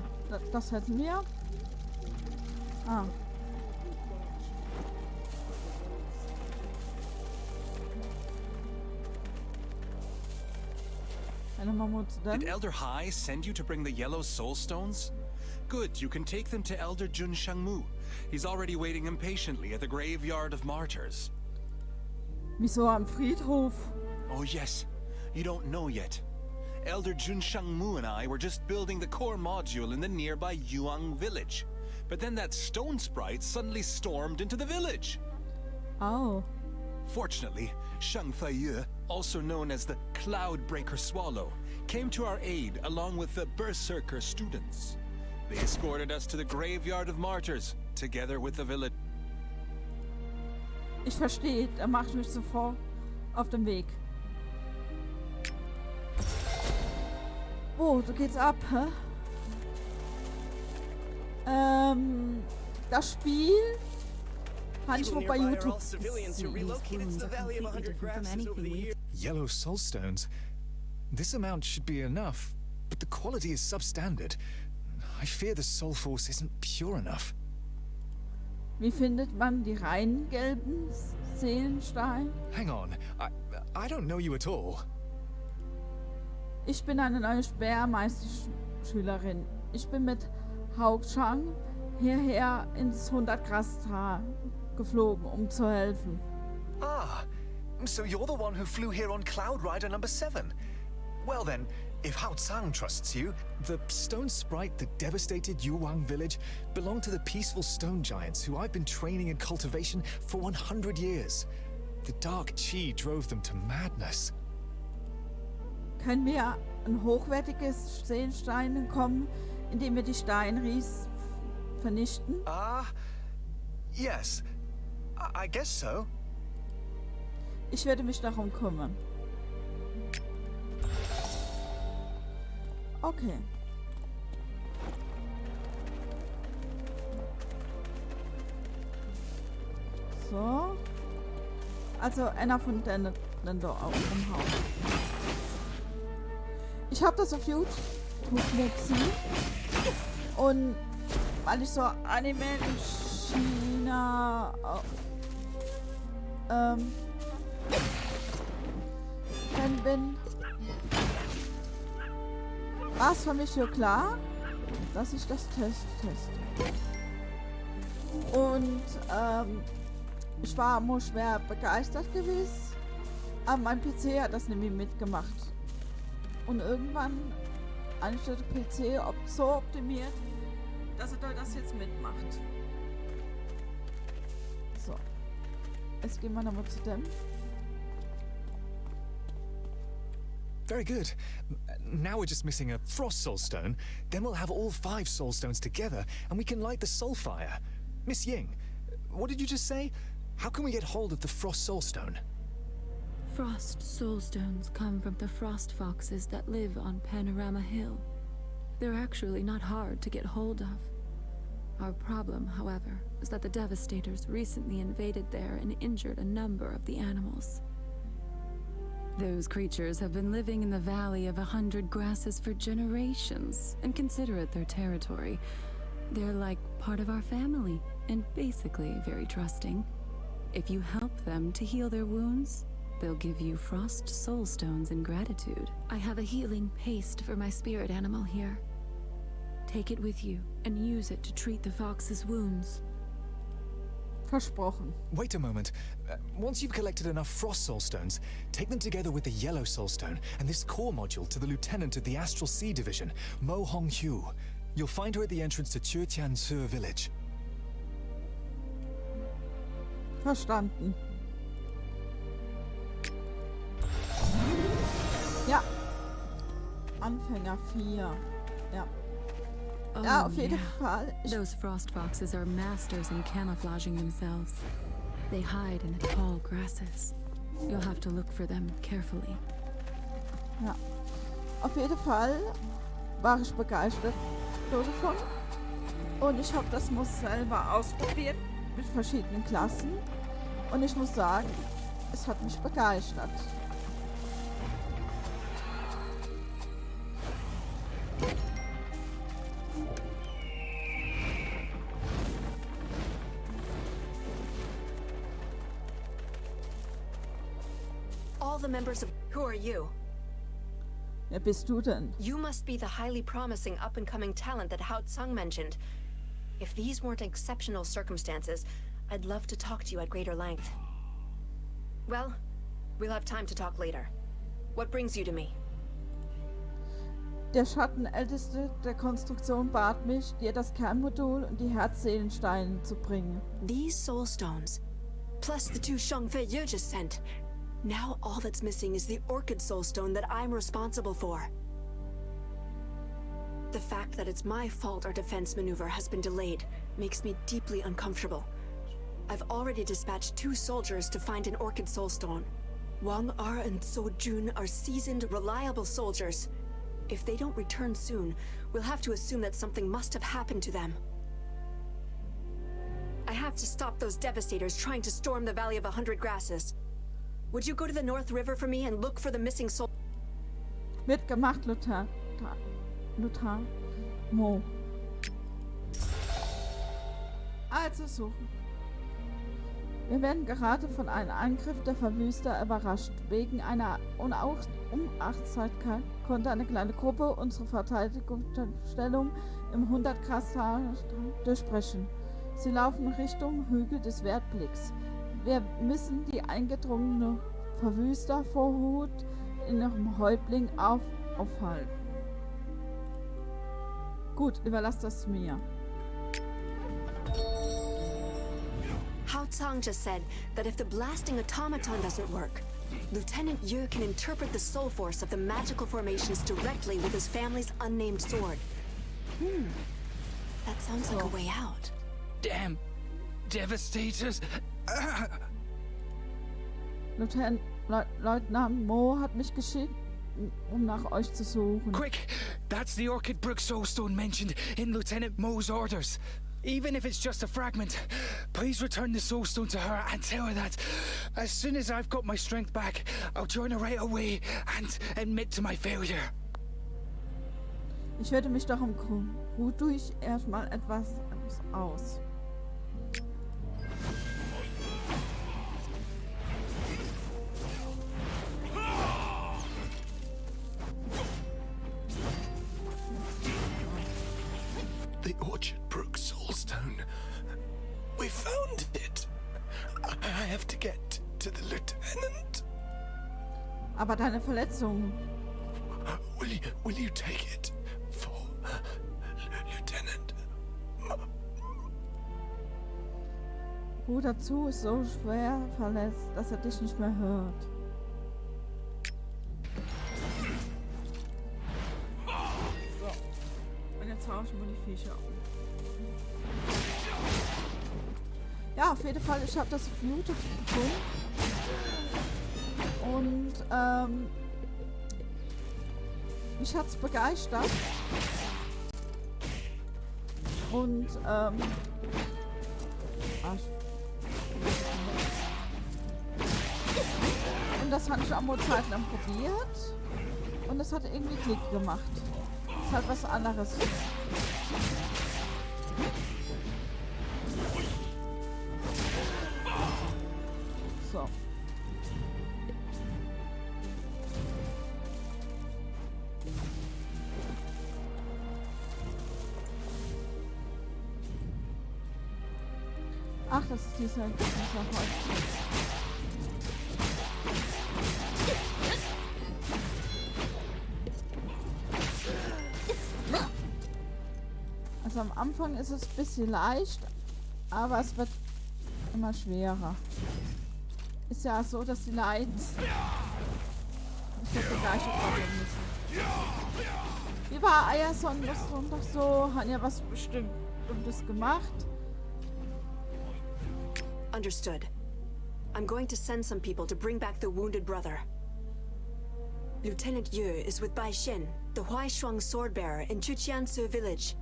Das hätten wir. Ah. Did Elder Hai send you to bring the yellow soul stones? Good, you can take them to Elder Jun Shangmu. He's already waiting impatiently at the graveyard of martyrs. Wieso am Friedhof? Oh yes, you don't know yet. Elder Jun Shangmu and I were just building the core module in the nearby Yuang village. But then that stone sprite suddenly stormed into the village. Oh. Fortunately, Shang Feiyu, also known as the Cloudbreaker Swallow, came to our aid along with the Berserker students. They escorted us to the graveyard of martyrs, together with the village. Ich verstehe, da mache ich mich sofort auf den Weg. Oh, so geht's ab, hä? Das Spiel habe ich wohl bei YouTube. Yellow soul stones. This amount should be enough, but the quality is substandard. I fear the soul force isn't pure enough. Wie findet man die reinen gelben Seelensteine? Hang on, I don't know you at all. Ich bin eine neue Speermeisterschülerin. Ich bin mit Hauptschang hierher ins 100 Grastal geflogen, um zu helfen. Ah, so you're the one who flew here on Cloud Rider number 7. Well then, if Hao Tsang trusts you... The stone sprite that devastated Yuang village belonged to the peaceful stone giants who I've been training in cultivation for 100 years. The dark chi drove them to madness. Können wir ein hochwertiges Seelenstein kommen, indem wir die Steinries vernichten? Yes. I guess so. Ich werde mich darum kümmern. Okay. So. Also einer von denen da auch umhauen. Ich habe das auf YouTube gesehen. Und weil ich so Anime in China Fan bin, war es für mich so klar, dass ich das teste. Und ich war nur schwer begeistert gewesen, aber mein PC hat das nämlich mitgemacht. Und irgendwann ist der PC so optimiert, dass er das jetzt mitmacht. So. Jetzt gehen wir nochmal zu dem. Very good. Now we're just missing a frost soul stone. Then we'll have all 5 soul stones together and we can light the soul fire. Miss Ying, what did you just say? How can we get hold of the frost soul stone? Frost soulstones come from the frost foxes that live on Panorama Hill. They're actually not hard to get hold of. Our problem, however, is that the Devastators recently invaded there and injured a number of the animals. Those creatures have been living in the Valley of 100 Grasses for generations and consider it their territory. They're like part of our family and basically very trusting. If you help them to heal their wounds, they'll give you frost soul stones in gratitude. I have a healing paste for my spirit animal here. Take it with you and use it to treat the fox's wounds. Versprochen. Wait a moment. Once you've collected enough frost soul stones, take them together with the yellow soul stone and this core module to the lieutenant of the Astral Sea Division, Mo Hong Hyu. You'll find her at the entrance to Chutian Sur village. Verstanden. Ja. Anfänger 4. Ja. Oh, Ja, auf jeden yeah. Fall. Those frost foxes are masters in camouflaging themselves. They hide in the tall grasses. You'll have to look for them carefully. Ja. Auf jeden Fall war ich begeistert davon. Und ich habe das Muss selber ausprobiert mit verschiedenen Klassen. Und ich muss sagen, es hat mich begeistert. All the members of... Who are you? Wer bist du denn? You must be the highly promising up-and-coming talent that Hao Tsung mentioned. If these weren't exceptional circumstances, I'd love to talk to you at greater length. Well, we'll have time to talk later. What brings you to me? Der Schattenälteste der Konstruktion bat mich, dir das Kernmodul und die Herzseelensteine zu bringen. These soul stones, plus the two Shangfei you just sent. Now all that's missing is the Orchid Soul Stone that I'm responsible for. The fact that it's my fault our defense maneuver has been delayed makes me deeply uncomfortable. I've already dispatched 2 soldiers to find an Orchid Soul Stone. Wang Er and So Jun are seasoned, reliable soldiers. If they don't return soon, we'll have to assume that something must have happened to them. I have to stop those devastators trying to storm the Valley of 100 Grasses. Would you go to the North River for me and look for the missing soul? Wird gemacht, Lothar. Mo. Also suchen. Wir werden gerade von einem Angriff der Verwüster überrascht. Wegen einer Unachtsamkeit konnte eine kleine Gruppe unsere Verteidigungsstellung im 100 Grastal durchbrechen. Sie laufen Richtung Hügel des Wertblicks. Wir müssen die eingedrungene Verwüster vor Hut in ihrem Häuptling aufhalten. Gut, überlass das mir. Hao Tsung just said that if the blasting automaton doesn't work, Lieutenant Yu can interpret the soul force of the magical formations directly with his family's unnamed sword. That sounds like a way out. Damn devastators. Leutnant Mo hat mich geschickt, nach euch zu suchen. Quick! That's the Orchid Brook Soulstone mentioned in Lieutenant Mo's orders. Even if it's just a fragment, please return the Soulstone to her and tell her that as soon as I've got my strength back, I'll join her right away and admit to my failure. Ich werde mich darum kümmern. Ruh durch erstmal etwas aus. The Orchid Brook Soulstone. We found it. I have to get to the lieutenant. Aber deine Verletzung. Will you take it for Lieutenant? Bruder Zu ist so schwer verletzt, dass er dich nicht mehr hört. Und jetzt haue ich mal die Viecher um. Ja, auf jeden Fall, ich habe das Fluted gefunden. Und mich hat's begeistert. Und das habe ich auch mal Zeit lang probiert. Und das hat irgendwie Klick gemacht. Das ist halt was anderes. So. Ach, das ist dieser Holz. Also am Anfang ist es ein bisschen leicht, aber es wird immer schwerer. Ist ja so, dass die Leute nicht begeistert werden müssen. Wie war Eierson doch so? Hat ja was Bestimmtes gemacht. Understood. I'm going to send some people to bring back the wounded brother. Lieutenant Yu is with Bai Xin, the Huaishuang swordbearer in Chuqiansu village.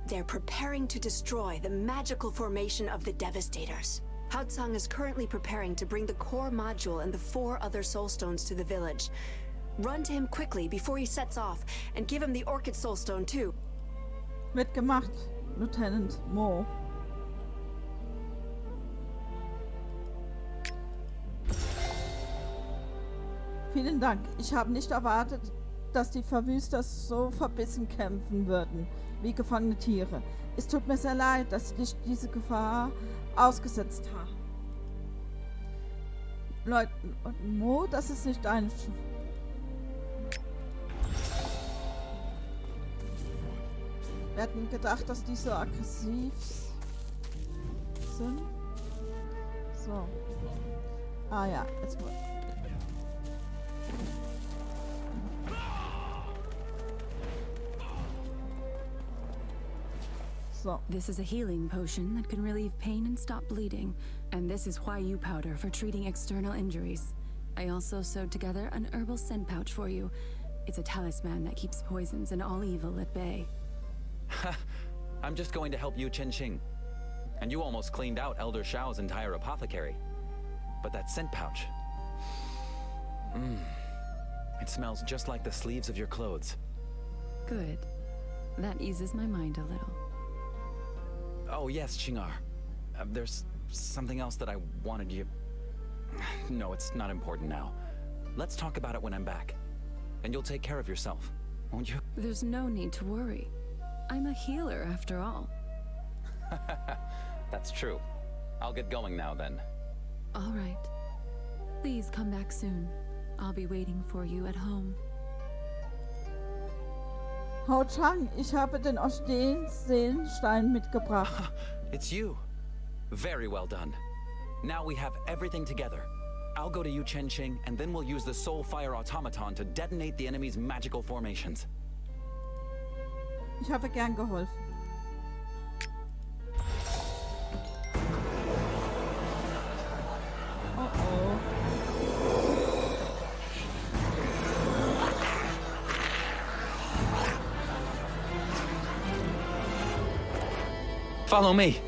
They're preparing to destroy the magical formation of the Devastators. Hao Tsang is currently preparing to bring the core module and the 4 other soulstones to the village. Run to him quickly before he sets off, and give him the Orchid Soulstone too. Wird gemacht, Lieutenant Mo. Vielen Dank. Ich habe nicht erwartet, dass die Verwüster so verbissen kämpfen würden, wie gefangene Tiere. Es tut mir sehr leid, dass ich diese Gefahr ausgesetzt habe. Leute, Mo, das ist nicht deine Schuld. Wir hatten gedacht, dass die so aggressiv sind. So. Ah ja, jetzt mal. So. This is a healing potion that can relieve pain and stop bleeding. And this is Huayu powder for treating external injuries. I also sewed together an herbal scent pouch for you. It's a talisman that keeps poisons and all evil at bay. I'm just going to help you, Qinqing. And you almost cleaned out Elder Shao's entire apothecary. But that scent pouch... It smells just like the sleeves of your clothes. Good. That eases my mind a little. Oh, yes, Qingar. There's something else that I wanted you... No, it's not important now. Let's talk about it when I'm back. And you'll take care of yourself, won't you? There's no need to worry. I'm a healer, after all. That's true. I'll get going now, then. All right. Please come back soon. I'll be waiting for you at home. Hao Chang, ich habe den Seelenstein mitgebracht. It's you. Very well done. Now we have everything together. I'll go to Yu Chenqing, and then we'll use the Soul Fire Automaton to detonate the enemy's magical formations. Ich habe gern geholfen. Follow me.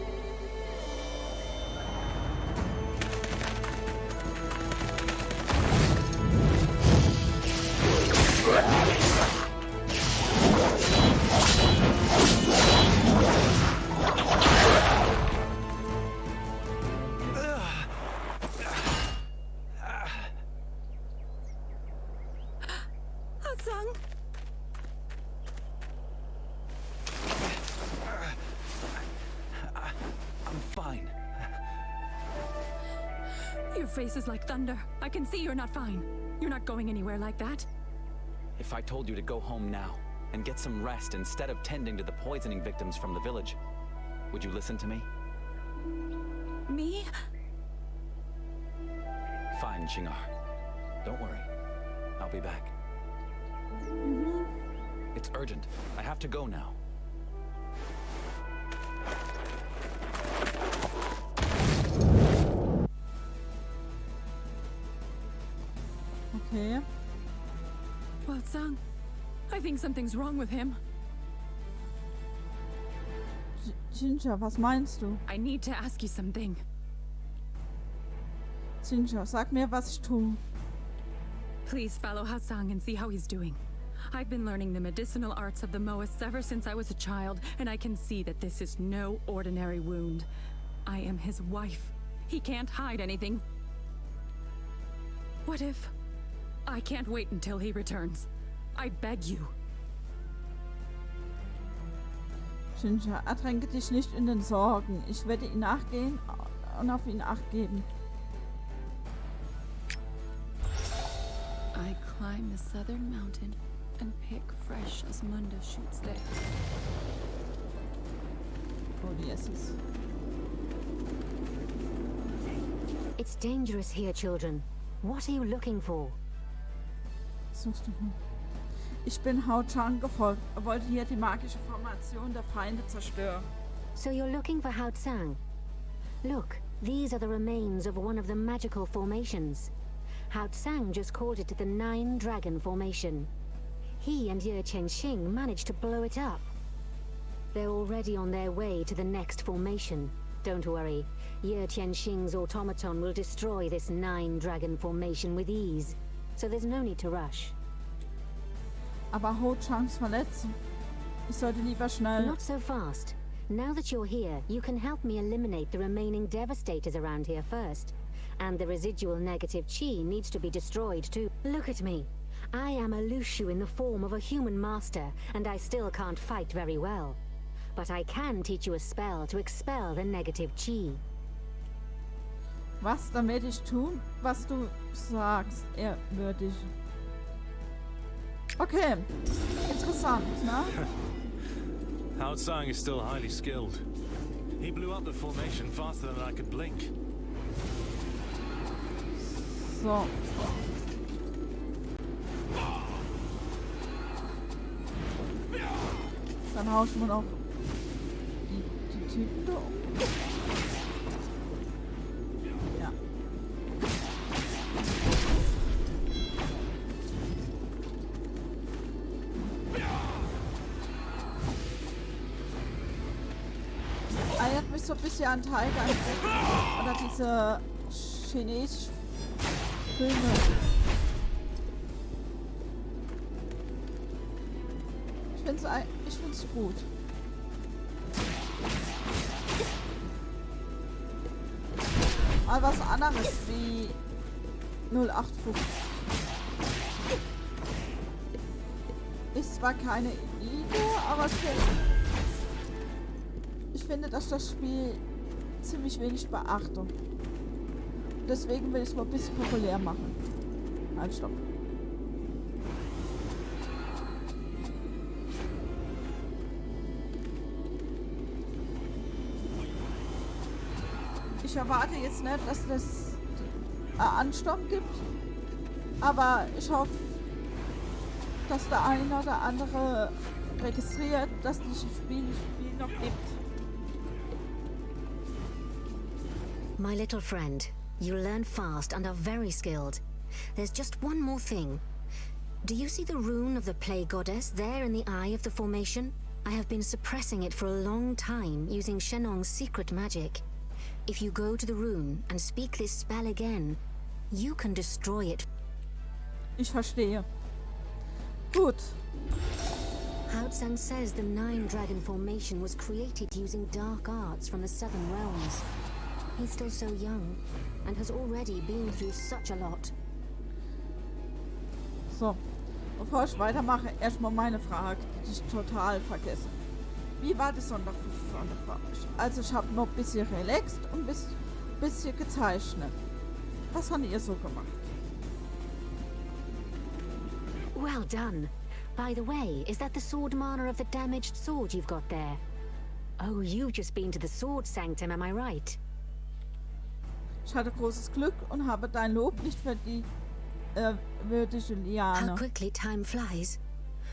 Your face is like thunder. I can see you're not fine. You're not going anywhere like that. If I told you to go home now and get some rest instead of tending to the poisoning victims from the village, would you listen to me? Me? Fine, Qingar. Don't worry. I'll be back. It's urgent. I have to go now. Okay. Tsang, I think something's wrong with him. Ginger, was meinst du? I need to ask you something. Ginger, sag mir, was ich tue. Please follow Hasang and see how he's doing. I've been learning the medicinal arts of the Moas ever since I was a child, and I can see that this is no ordinary wound. I am his wife. He can't hide anything. What if... I can't wait until he returns. I beg you. Ginger, ertränke dich nicht in den Sorgen. Ich werde ihm nachgehen und auf ihn Acht geben. I climb the southern mountain and pick fresh Asmunda shoots there. Oh, yes. It's dangerous here, children. What are you looking for? Suchst du? Ich bin Hao Chang gefolgt. Er wollte hier die magische Formation der Feinde zerstören. So you're looking for Hao Tsang? Look, these are the remains of one of the magical formations. Hao Tsang just called it the 9 Dragon Formation. He and Ye Qianxing managed to blow it up. They're already on their way to the next formation. Don't worry, Ye Qianxing's automaton will destroy this 9 Dragon Formation with ease, so there's no need to rush. Aber Hao Changs Verletzung. Ich sollte lieber schnell... Not so fast. Now that you're here, you can help me eliminate the remaining devastators around here first. And the residual negative chi needs to be destroyed too. Look at me. I am a Lushu in the form of a human master, and I still can't fight very well. But I can teach you a spell to expel the negative chi. Was, dann werde ich tun, was du sagst, ehrwürdig. Okay, interessant, ne? Hao Tsang is still highly skilled. He blew up the formation faster than I could blink. So. Dann hau ich mir noch die Typen da um. Ja. Erinnert mich so ein bisschen an Tiger oder diese chinesischen Filme. Ich find's gut. Mal was anderes wie 0815. Ist zwar keine Elite, aber ich finde, dass das Spiel ziemlich wenig Beachtung. Deswegen will ich es mal ein bisschen populär machen. Halt, stopp. Ich erwarte jetzt nicht, dass das Ansturm gibt, aber ich hoffe, dass der eine oder andere registriert, dass dieses Spiel noch gibt. My little friend, you learn fast and are very skilled. There's just one more thing. Do you see the rune of the Plague Goddess there in the eye of the formation? I have been suppressing it for a long time using Shenong's secret magic. If you go to the rune and speak this spell again, you can destroy it. Ich verstehe. Gut. Hao Tsang says the 9 Dragon Formation was created using dark arts from the southern realms. He's still so young and has already been through such a lot. So, bevor ich weitermache, erstmal meine Frage, die ich total vergesse. Wie war das Sonntag für euch? Also ich habe noch ein bisschen relaxed und ein bisschen gezeichnet. Was habt ihr so gemacht? Well done. By the way, is that the sword mana of the damaged sword you've got there? Oh, you've just been to the sword sanctum, am I right? Ich hatte großes Glück und habe dein Lob nicht für die würdige Liane. How quickly time flies.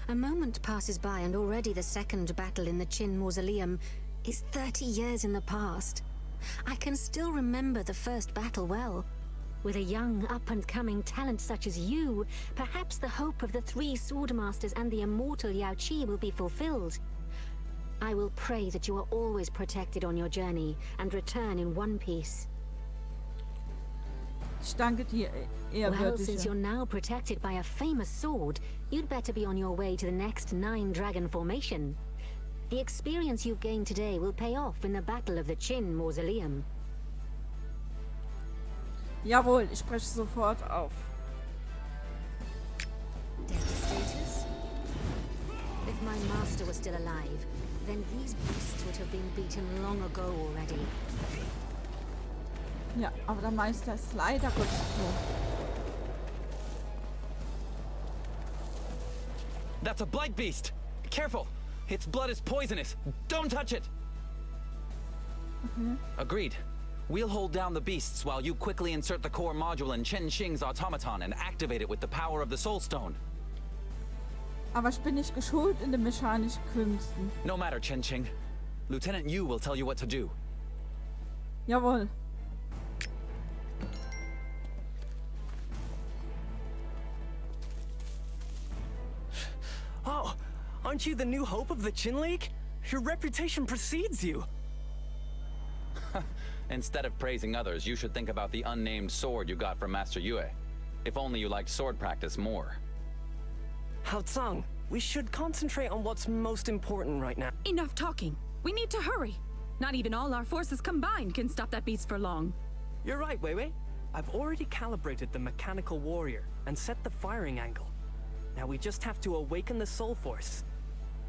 A moment passes by and already the second battle in the Qin Mausoleum is 30 years in the past. I can still remember the first battle well. With a young, up-and-coming talent such as you, perhaps the hope of the 3 Swordmasters and the immortal Yao Qi will be fulfilled. I will pray that you are always protected on your journey and return in one piece. Ich danke dir, Well, since Ehrwürdige. you're now protected by a famous sword, you'd better be on your way to the next 9 dragon formation. The experience you've gained today will pay off in the Battle of the Qin Mausoleum. Jawohl, ich spreche sofort auf. Status? If my master was still alive, then these beasts would have been beaten long ago already. Ja, aber der Meister ist leider Gottes tot. That's a blight beast! Careful! Its blood is poisonous! Don't touch it! Okay. Agreed. We'll hold down the beasts while you quickly insert the core module in Chen Xing's automaton and activate it with the power of the Soul Stone. Aber ich bin nicht geschult in den mechanischen Künsten. No matter, Chen Xing. Lieutenant Yu will tell you what to do. Jawohl. Oh, aren't you the new hope of the Qin League? Your reputation precedes you. Instead of praising others, you should think about the unnamed sword you got from Master Yue. If only you liked sword practice more. Hao Tsang, we should concentrate on what's most important right now. Enough talking. We need to hurry. Not even all our forces combined can stop that beast for long. You're right, Wei Wei. I've already calibrated the mechanical warrior and set the firing angle. Now we just have to awaken the soul force.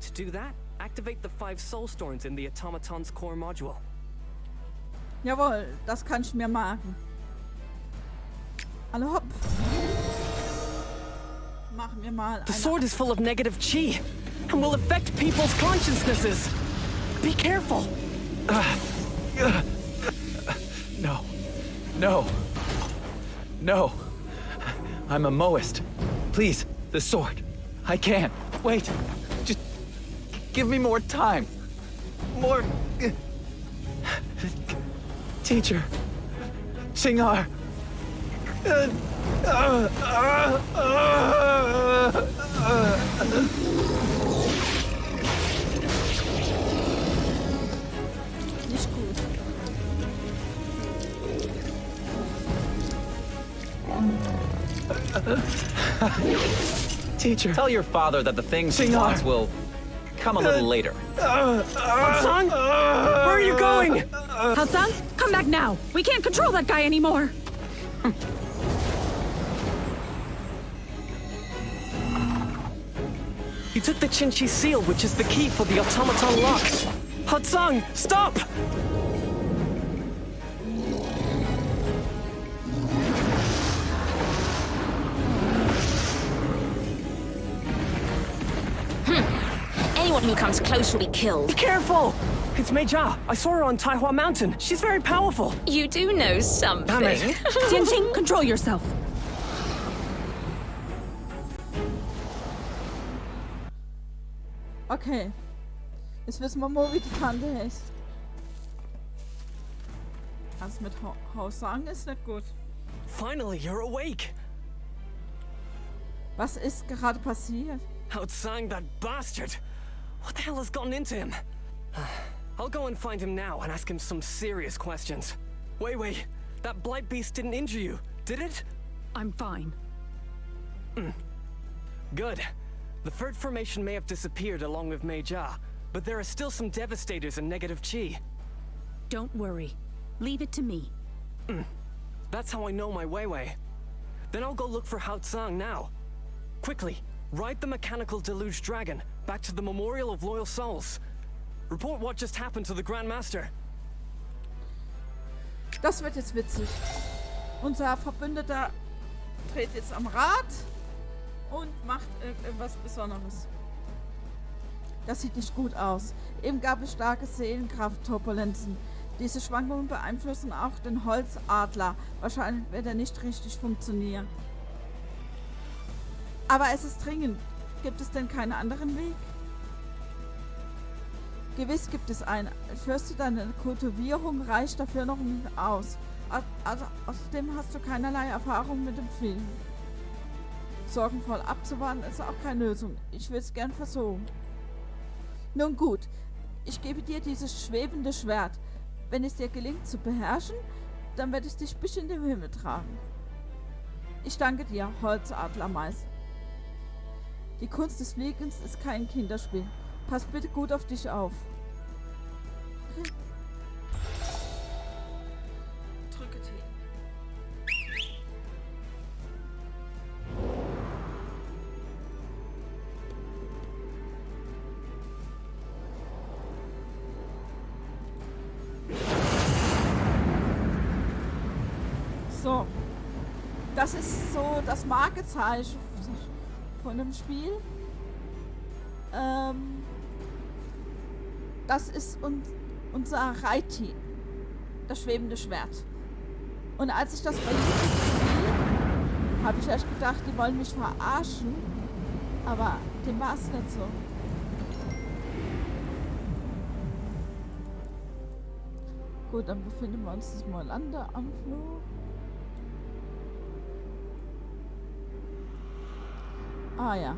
To do that, activate the 5 soul stones in the automaton's core module. Jawohl, das kann ich mir merken. Alle hopp. Machen wir mal The sword is full of negative chi and will affect people's consciousnesses. Be careful. No. No. No. I'm a Moist. Please, the sword. I can't. Wait. Just give me more time. More... Teacher. Xingar. Nicht gut. Teacher. Tell your father that the things he wants will come a little later. Hao-Tsang? Where are you going? Hao-Tsang, come back now. We can't control that guy anymore. You took the Qin-Chi seal, which is the key for the automaton lock. Hao-Tsang, stop! Anyone who comes close will be killed. Be careful! It's Mei Jia. I saw her on Taihua Mountain. She's very powerful. You do know something. Damn it. Tianqing, control yourself. Okay. Jetzt wissen wir mal, wie die Tante ist. Also mit Hao-Tsang ist nicht gut. Finally, you're awake. Was ist gerade passiert? Hao-Tsang, that bastard. What the hell has gotten into him? I'll go and find him now and ask him some serious questions. Wait. That blight beast didn't injure you, did it? I'm fine. Good. The third formation may have disappeared along with Mei Jia, but there are still some devastators and negative chi. Don't worry. Leave it to me. That's how I know my Wei. Then I'll go look for Hao Tsang now. Quickly, ride the mechanical deluge dragon back to the Memorial of Loyal Souls. Report what just happened to the Grand Master. Das wird jetzt witzig. Unser Verbündeter dreht jetzt am Rad und macht irgendwas Besonderes. Das sieht nicht gut aus. Eben gab es starke Seelenkraftturbulenzen. Diese Schwankungen beeinflussen auch den Holzadler. Wahrscheinlich wird er nicht richtig funktionieren. Aber es ist dringend. Gibt es denn keinen anderen Weg? Gewiss gibt es einen. Fürchte, deine Kultivierung reicht dafür noch nicht aus. Also, außerdem hast du keinerlei Erfahrung mit dem Film. Sorgenvoll abzuwarten ist auch keine Lösung. Ich will es gern versuchen. Nun gut, ich gebe dir dieses schwebende Schwert. Wenn es dir gelingt zu beherrschen, dann werde ich dich bis in den Himmel tragen. Ich danke dir, Holzadlermeister. Die Kunst des Fliegens ist kein Kinderspiel. Pass bitte gut auf dich auf. Okay. Drücke T. So. Das ist so das Markezeichen von dem Spiel. Das ist unser Reitteam. Das schwebende Schwert. Und als ich das bei YouTube gesehen habe, ich echt gedacht, die wollen mich verarschen. Aber dem war es nicht so. Gut, dann befinden wir uns mal Landeanflug. Ah ja.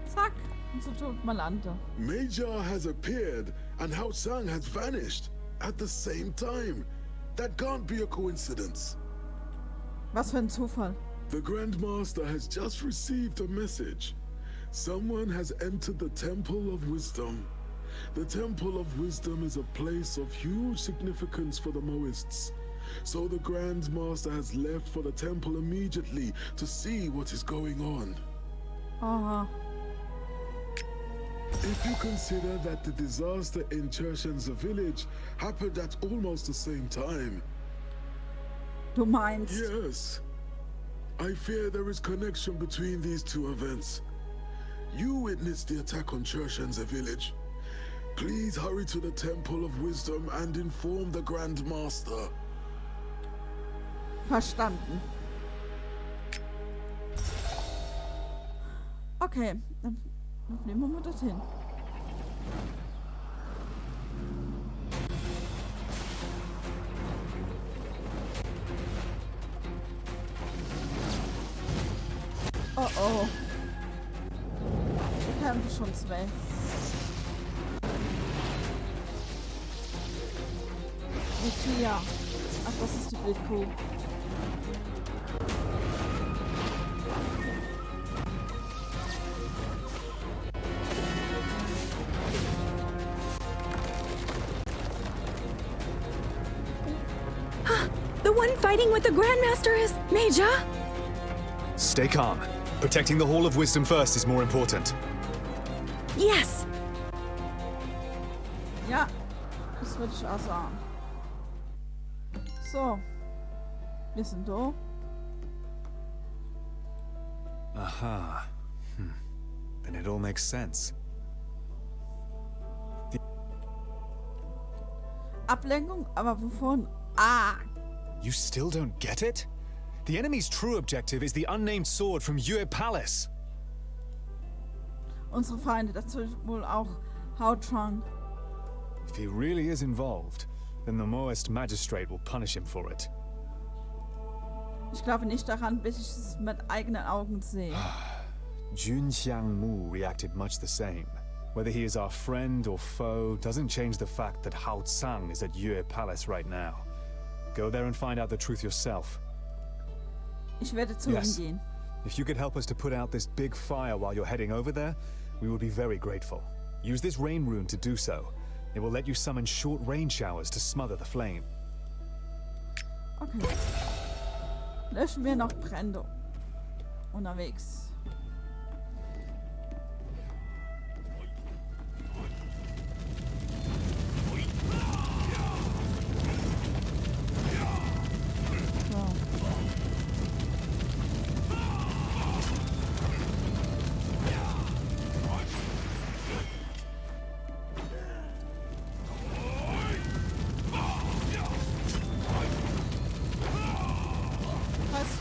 Zack. Und so tut man Lande. Major has appeared and Hao Sang has vanished at the same time. That can't be a coincidence. Was für ein Zufall. The Grandmaster has just received a message. Someone has entered the Temple of Wisdom. The Temple of Wisdom is a place of huge significance for the Moists. So the Grandmaster has left for the temple immediately to see what is going on. Aha. If you consider that the disaster in Chershen's village happened at almost the same time. Du meinst? Yes. I fear there is connection between these two events. You witnessed the attack on Chershen's village. Please hurry to the Temple of Wisdom and inform the Grand Master. Verstanden. Okay, dann nehmen wir mal dorthin. Oh oh. Wir kämpfen schon zwei. Mit Tia. Ach, das ist die Wildkuh. The one fighting with the Grandmaster is Major? Stay calm. Protecting the Hall of Wisdom first is more important. Yes. Ja, das würde ich auch sagen. So. Wir sind da. Aha. Then it all makes sense. Ablenkung, aber wovon? Ah! You still don't get it? The enemy's true objective is the unnamed sword from Yue Palace. Unsere Feinde, dazu wohl auch Hautron. If he really is involved, then the Moist magistrate will punish him for it. Ich glaube nicht daran, bis ich es mit eigenen Augen sehe. Jun Xiangmu reacted much the same. Whether he is our friend or foe doesn't change the fact that Hao Tsang is at Yue Palace right now. Go there and find out the truth yourself. Ich werde zu ihm gehen. If you could help us to put out this big fire while you're heading over there, we would be very grateful. Use this rain rune to do so. It will let you summon short rain showers to smother the flame. Okay. Löschen wir noch Brände unterwegs.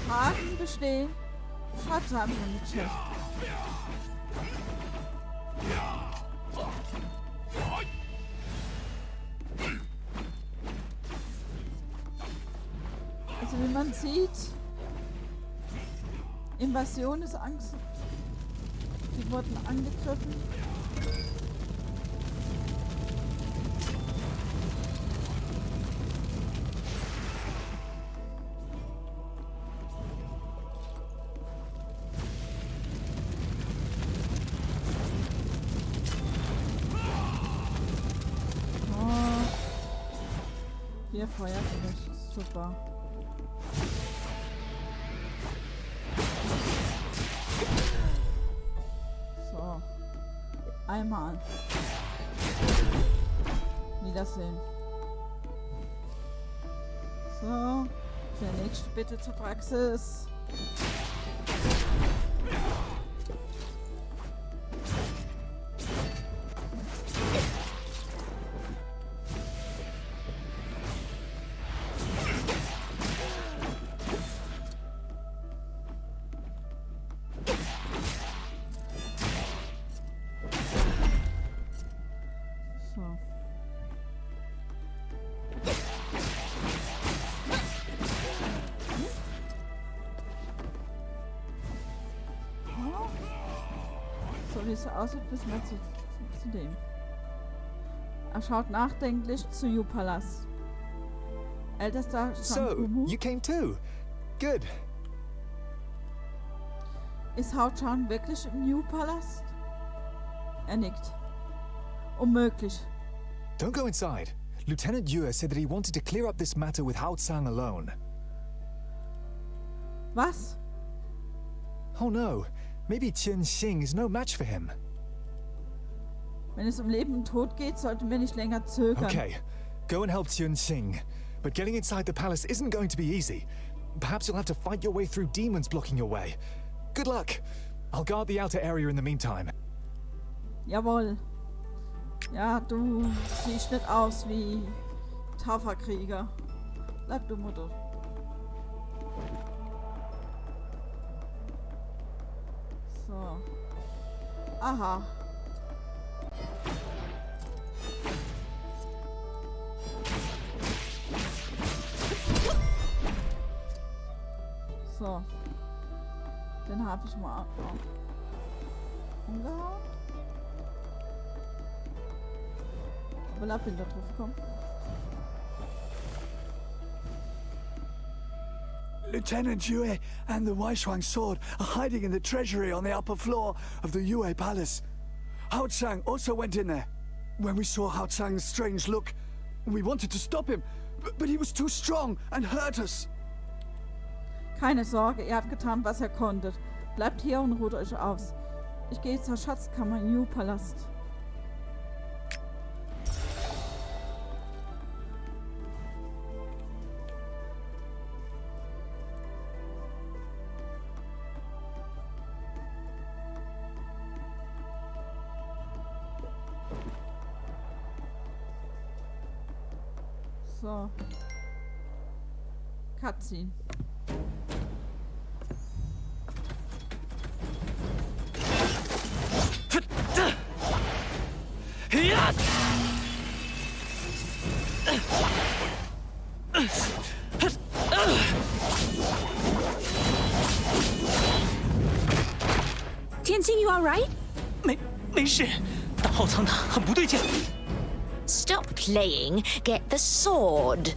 Fragen bestehen, schreibt es einfach in den Chat. Also wie man sieht, Invasion ist Angst. Die wurden angegriffen. Hier Feuerfläche, super. So. Einmal. Wiedersehen. So. Der nächste bitte zur Praxis. So wie es aussieht, bis wir zu dem. Er schaut nachdenklich zu Yu-Palast. Ältester So, you came too. Good. Ist Haut-Chan wirklich im Yu-Palast? Er nickt. Unmöglich. Don't go inside. Lieutenant Yue said that he wanted to clear up this matter with Hao-Tsang alone. Was? Oh no. Maybe Qian Xing is no match for him. Wenn es um Leben und Tod geht, sollten wir nicht länger zögern. Okay, go and help Qian Xing. But getting inside the palace isn't going to be easy. Perhaps you'll have to fight your way through demons blocking your way. Good luck. I'll guard the outer area in the meantime. Jawohl. Ja, du siehst nicht aus wie Taferkrieger. Bleib du, Mutter. So. Aha. So. Den habe ich mal umgehauen. Aber bin da drauf gekommen. Lieutenant Yue and the Weishuang sword are hiding in the treasury on the upper floor of the Yue Palace. Hao-Tsang also went in there. When we saw Hao-Tsang's strange look, we wanted to stop him, but he was too strong and hurt us. Keine Sorge, ihr habt getan, was ihr konntet. Bleibt hier und ruht euch aus. Ich gehe zur Schatzkammer im Yu-Palast. So. Cutscene. Ja! Tianxing, you all right? 没事，但浩苍他很不对劲。 Stop playing. Get the sword.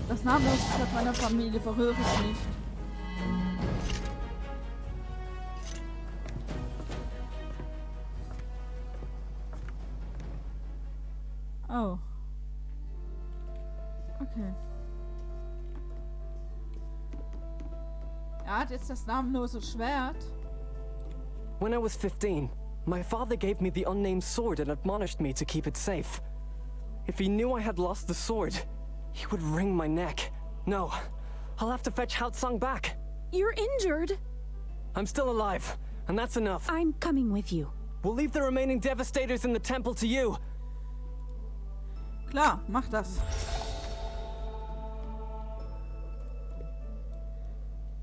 Das Namenlosgeld meiner Familie berühre ich nicht. Oh. Okay. Er hat jetzt das namenlose Schwert. When I was 15, my father gave me the unnamed sword and admonished me to keep it safe. If he knew I had lost the sword, he would wring my neck. No, I'll have to fetch Hao-Tsang back. You're injured. I'm still alive, and that's enough. I'm coming with you. We'll leave the remaining devastators in the temple to you. Klar, mach das.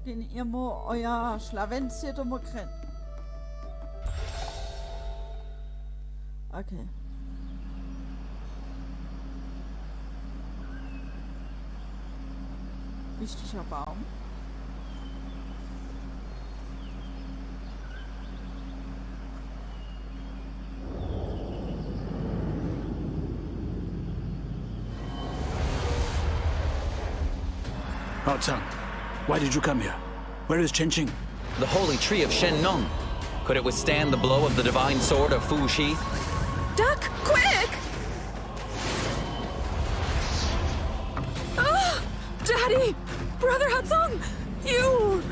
Den ihr mo euer Schlawenzier dummer Krenn. Okay. wichtiger Baum. Hao-Zhang, why did you come here? Where is Chen-Qing? The holy tree of Shen-Nong. Could it withstand the blow of the divine sword of Fu-Shi? Duck, quick! Ah! Daddy! Brother Hao-Zhang! You!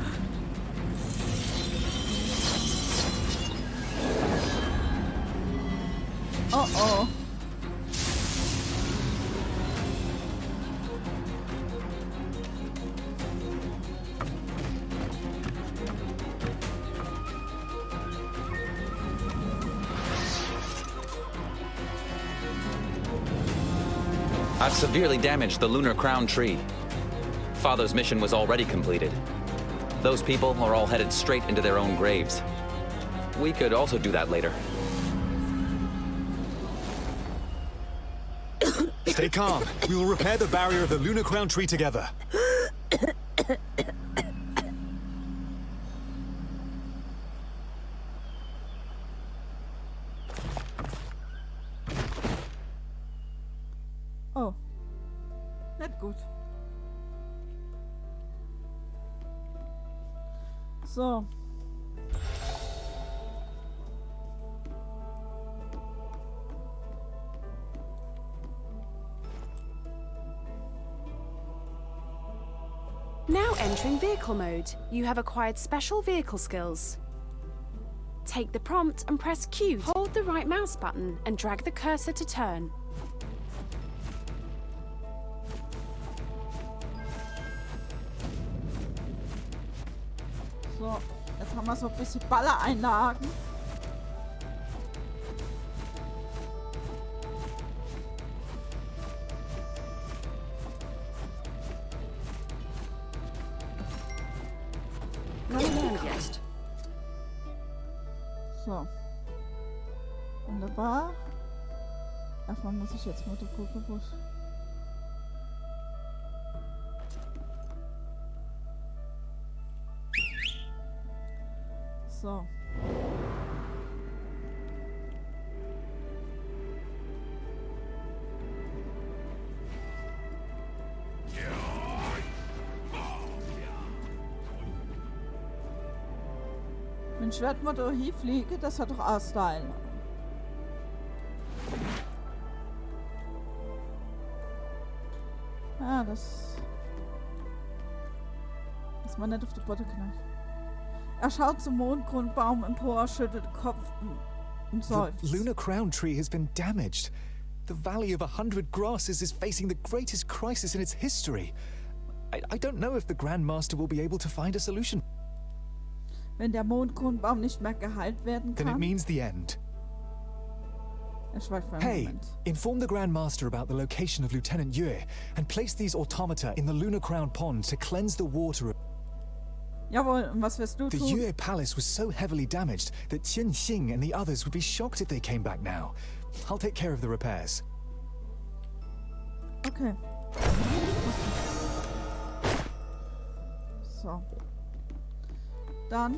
Oh. I've severely damaged the lunar crown tree. Father's mission was already completed. Those people are all headed straight into their own graves. We could also do that later. Stay calm. We will repair the barrier of the lunar crown tree together. Oh. Nicht gut. So. Now entering vehicle mode, you have acquired special vehicle skills. Take the prompt and press Q. Hold the right mouse button and drag the cursor to turn. So, jetzt haben wir so ein bisschen Ballereinlagen. Jetzt. So. Wunderbar. Erstmal muss ich jetzt mal gucken, wo ich... So. Wenn Schwertmotor hier fliege, das hat doch A-Style. Ah, das... Dass man nicht auf die Botte knallt. Er schaut zum Mondgrundbaum empor, schüttelt den Kopf und seufzt. The lunar crown tree has been damaged. The Valley of 100 Grasses is facing the greatest crisis in its history. I don't know if the Grand Master will be able to find a solution. Wenn der Mondgrundbaum nicht mehr geheilt werden kann. Then it means the end. Er schweigt für einen Hey, Moment. inform the Grand Master about the location of Lieutenant Yue and place these automata in the Lunar Crown Pond to cleanse the water. Jawohl, und was wirst du The tun? Yue Palace was so heavily damaged that Qian Xing and the others would be shocked if they came back now. I'll take care of the repairs. Okay. So. Dann...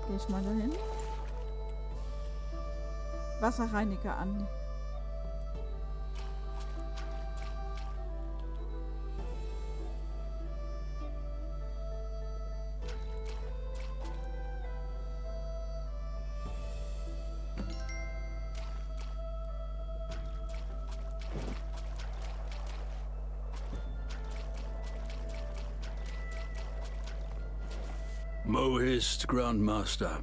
Gehe ich mal dahin. Wasserreiniger an. Mohist Grand Master,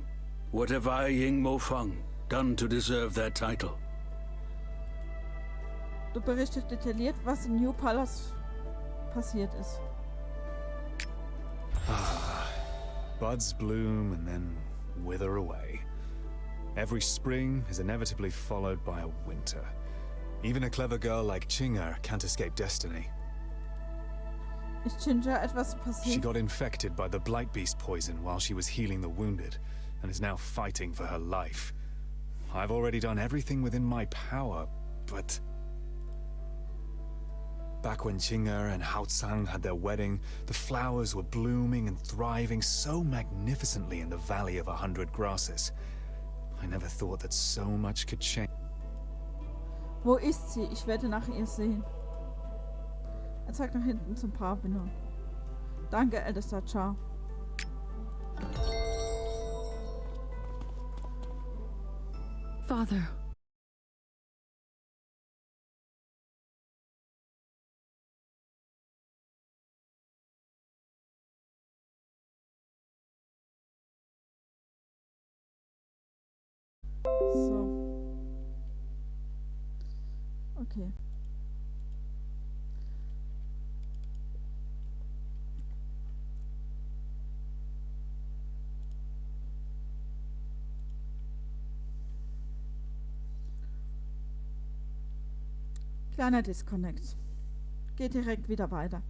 what have I, Ying Mofang, done to deserve that title? Du berichtest detailliert, was im New Palace passiert ist. Buds bloom and then wither away. Every spring is inevitably followed by a winter. Even a clever girl like Qing'er can't escape destiny. Ist Ginger etwas She passiert? got infected by the Blight Beast poison while she was healing the wounded, and is now fighting for her life. I've already done everything within my power, but... Back when Qing'er and Haotsang had their wedding, the flowers were blooming and thriving so magnificently in the Valley of 100 Grasses. I never thought that so much could change. Wo ist sie? Ich werde nach ihr sehen. Er zeigt nach hinten zum Pavillon. Danke, Ältester. Ciao. Father. So. Okay. Kleiner Disconnect. Geht direkt wieder weiter.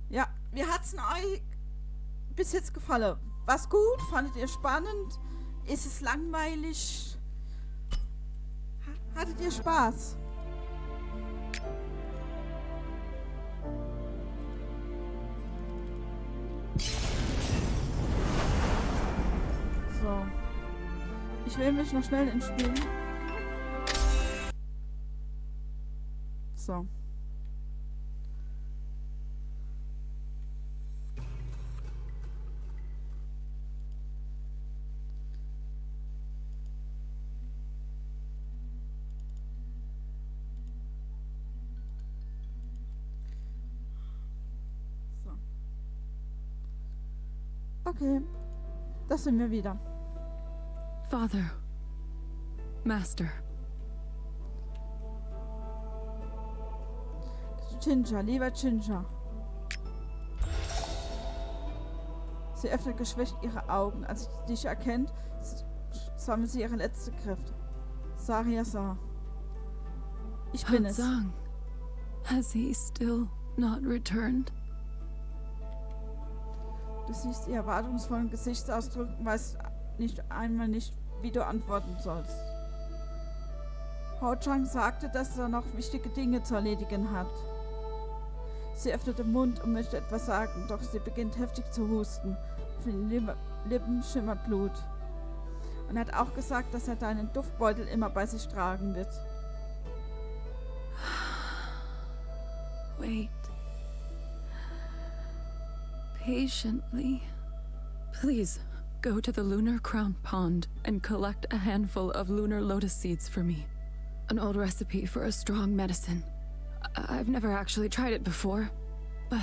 Ja, wie hat's euch bis jetzt gefallen? War's gut? Fandet ihr spannend? Ist es langweilig? Hattet ihr Spaß? So. Ich will mich noch schnell ins Spiel. So. Okay, das sind wir wieder. Father. Master. Ginger, lieber Ginger. Sie öffnet geschwächt ihre Augen. Als sie dich erkennt, sammelt sie ihre letzte Kräfte. Saria sah. Ich bin es. Haotsang. Has he still not returned? Du siehst ihr erwartungsvollen Gesichtsausdruck und weißt nicht, wie du antworten sollst. Haotsang sagte, dass er noch wichtige Dinge zu erledigen hat. Sie öffnet den Mund und möchte etwas sagen, doch sie beginnt heftig zu husten. Auf den Lippen schimmert Blut. Und er hat auch gesagt, dass er deinen Duftbeutel immer bei sich tragen wird. Wait. Patiently. Please, go to the Lunar Crown Pond and collect a handful of lunar lotus seeds for me. An old recipe for a strong medicine. I've never actually tried it before, but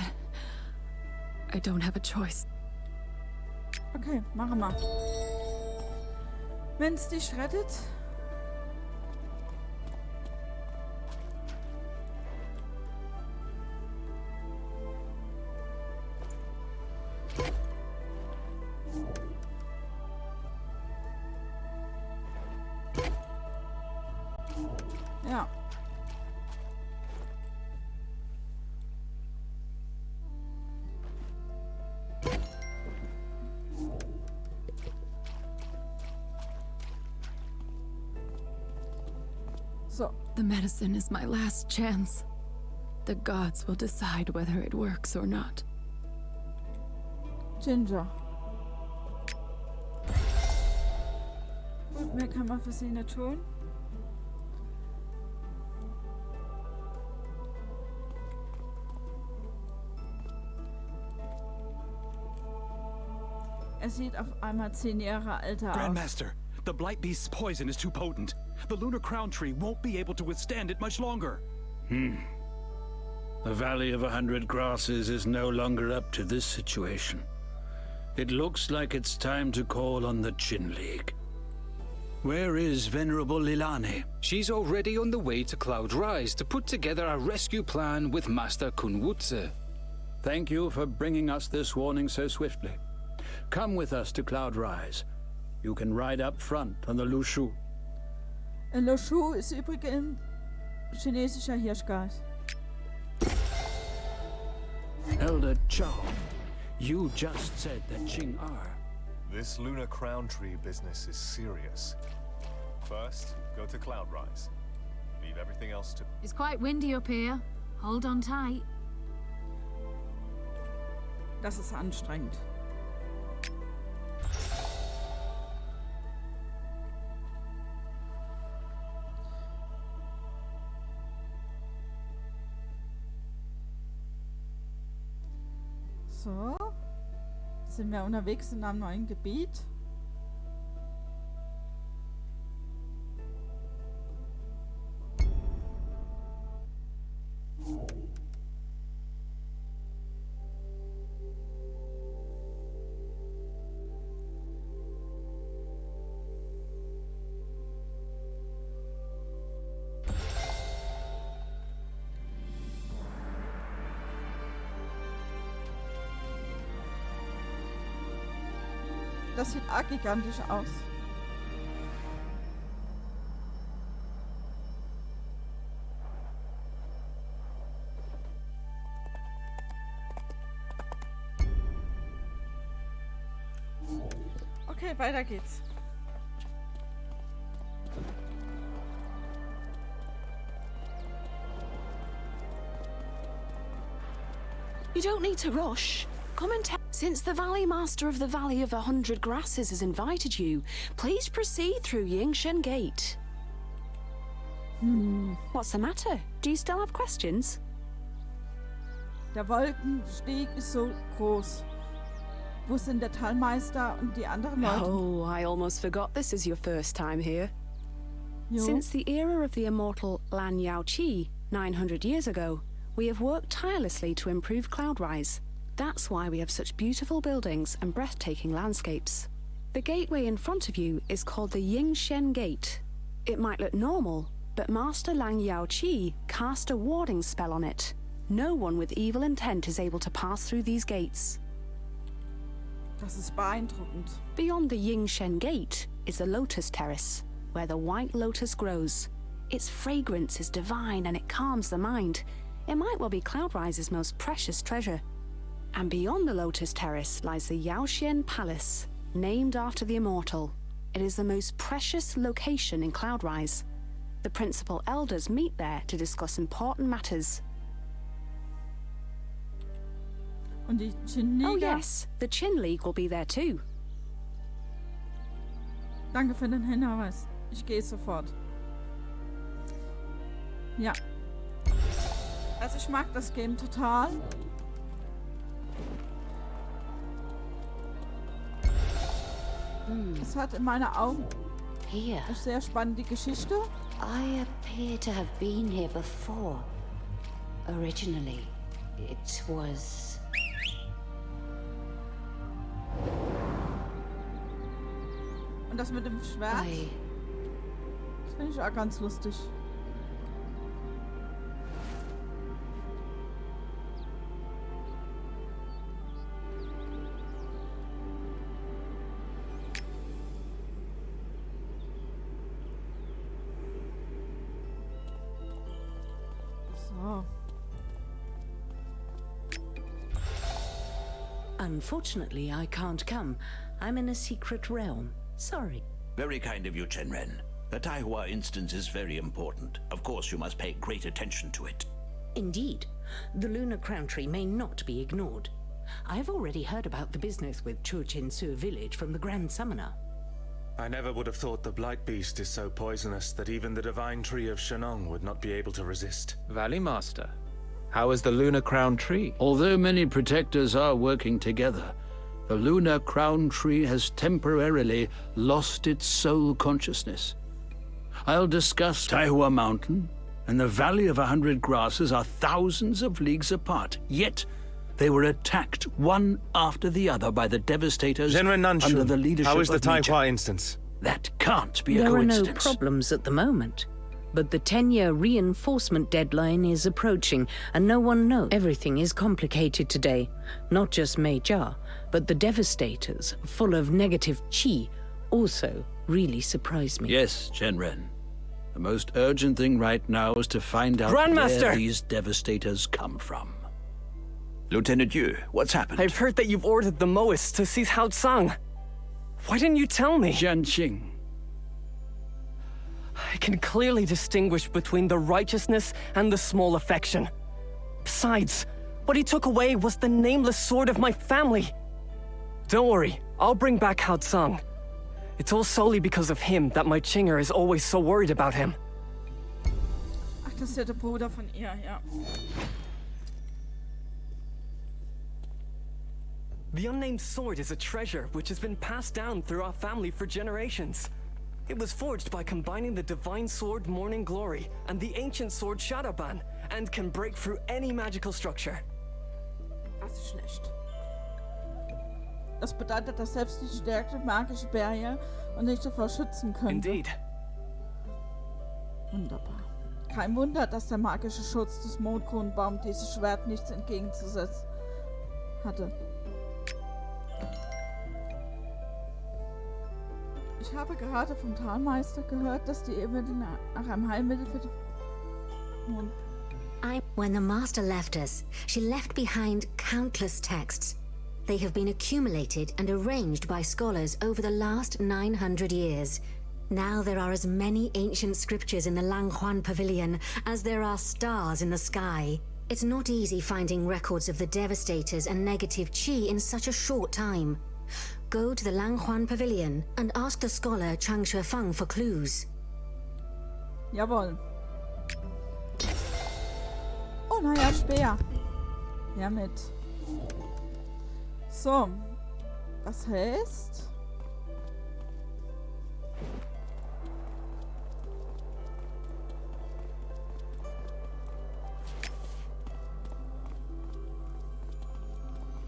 I don't have a choice. Okay, machen wir. Wenn's dich rettet. Ja. So. The medicine is my last chance. The gods will decide whether it works or not. Ginger. Gut, mehr kann man für sie nicht tun. Er sieht auf einmal 10 Jahre älter aus. Grandmaster, the Blight Beast's poison is too potent. The Lunar Crown Tree won't be able to withstand it much longer. The Valley of 100 Grasses is no longer up to this situation. It looks like it's time to call on the Qin League. Where is Venerable Lilani? She's already on the way to Cloud Rise to put together a rescue plan with Master Kunwutse. Thank you for bringing us this warning so swiftly. Come with us to Cloud Rise. You can ride up front on the Lushu. Lushu ist übrigens chinesischer Hirschgeist. Elder Chao, you just said that Qing'er. This Lunar Crown Tree business is serious. First, go to Cloud Rise. Leave everything else to... It's quite windy up here. Hold on tight. Das ist anstrengend. So. Sind wir unterwegs in einem neuen Gebiet. Das sieht arg gigantisch aus. Okay, weiter geht's. You don't need to rush. Come and tell. Since the Valley Master of the Valley of 100 Grasses has invited you, please proceed through Yingshen Gate. What's the matter? Do you still have questions? Der Wolkensteg ist so groß. Wo sind der Talmeister und die anderen Leute? Oh, I almost forgot this is your first time here. Jo. Since the era of the immortal Lan Yaoqi 900 years ago, we have worked tirelessly to improve Cloudrise. That's why we have such beautiful buildings and breathtaking landscapes. The gateway in front of you is called the Yingshen Gate. It might look normal, but Master Lang Yaoqi cast a warding spell on it. No one with evil intent is able to pass through these gates. Das ist beeindruckend. Beyond the Yingshen Gate is the Lotus Terrace, where the white lotus grows. Its fragrance is divine and it calms the mind. It might well be Cloudrise's most precious treasure. And beyond the Lotus Terrace lies the Yaoxian Palace, named after the Immortal. It is the most precious location in Cloudrise. The principal elders meet there to discuss important matters. Und die Chin-Liga? Oh yes, the Chin League will be there too. Danke für den Hinweis. Ich gehe sofort. Ja. Also ich mag das Game total. Es hat in meinen Augen eine sehr spannende Geschichte. I appear to have been here before. Originally, it was... Und das mit dem Schwert, das finde ich auch ganz lustig. So. Unfortunately, I can't come. I'm in a secret realm. Sorry. Very kind of you, Chenren. The Taihua instance is very important. Of course, you must pay great attention to it. Indeed. The lunar crown tree may not be ignored. I've already heard about the business with Churchin-Sur village from the Grand Summoner. I never would have thought the Blight Beast is so poisonous that even the Divine Tree of Shenong would not be able to resist. Valley Master, how is the lunar crown tree? Although many protectors are working together, the lunar crown tree has temporarily lost its soul consciousness. I'll discuss Taihua Mountain and the Valley of 100 Grasses are thousands of leagues apart, yet they were attacked one after the other by the devastators under the leadership how is the of Taihua instance? That can't be a There are coincidence. no problems at the moment. But the 10-year reinforcement deadline is approaching, and no one knows. Everything is complicated today. Not just Mei Jia, but the Devastators, full of negative qi, also really surprise me. Yes, Chenren. The most urgent thing right now is to find out Grandmaster! where these devastators come from. Lieutenant Yu, what's happened? I've heard that you've ordered the Mois to seize Hao Tsang. Why didn't you tell me? Jianqing. I can clearly distinguish between the righteousness and the small affection. Besides, what he took away was the nameless sword of my family. Don't worry, I'll bring back Hao Tsang. It's all solely because of him that my Chinger is always so worried about him. Ach, das ist ja der Bruder von ihr, ja. The unnamed sword is a treasure which has been passed down through our family for generations. It was forged by combining the divine sword Morning Glory and the ancient sword Shadowban, and can break through any magical structure. Das ist schlecht. Das bedeutet, dass selbst die stärkste magische Barriere und nicht davor schützen könnte. Indeed. Wunderbar. Kein Wunder, dass der magische Schutz des Mondkronenbaums dieses Schwert nichts entgegenzusetzen hatte. Ich habe gerade vom Tarnmeister gehört, dass die Evelyn nach einem Heilmittel für den Mond... When the Master left us, she left behind countless texts. They have been accumulated and arranged by scholars over the last 900 years. Now there are as many ancient scriptures in the Langhuan Pavilion as there are stars in the sky. It's not easy finding records of the Devastators and negative Qi in such a short time. Go to the Langhuan Pavilion and ask the scholar Chang Shuifeng for clues. Jawohl. Oh, naja, Speer. Ja, mit. So. Das heißt...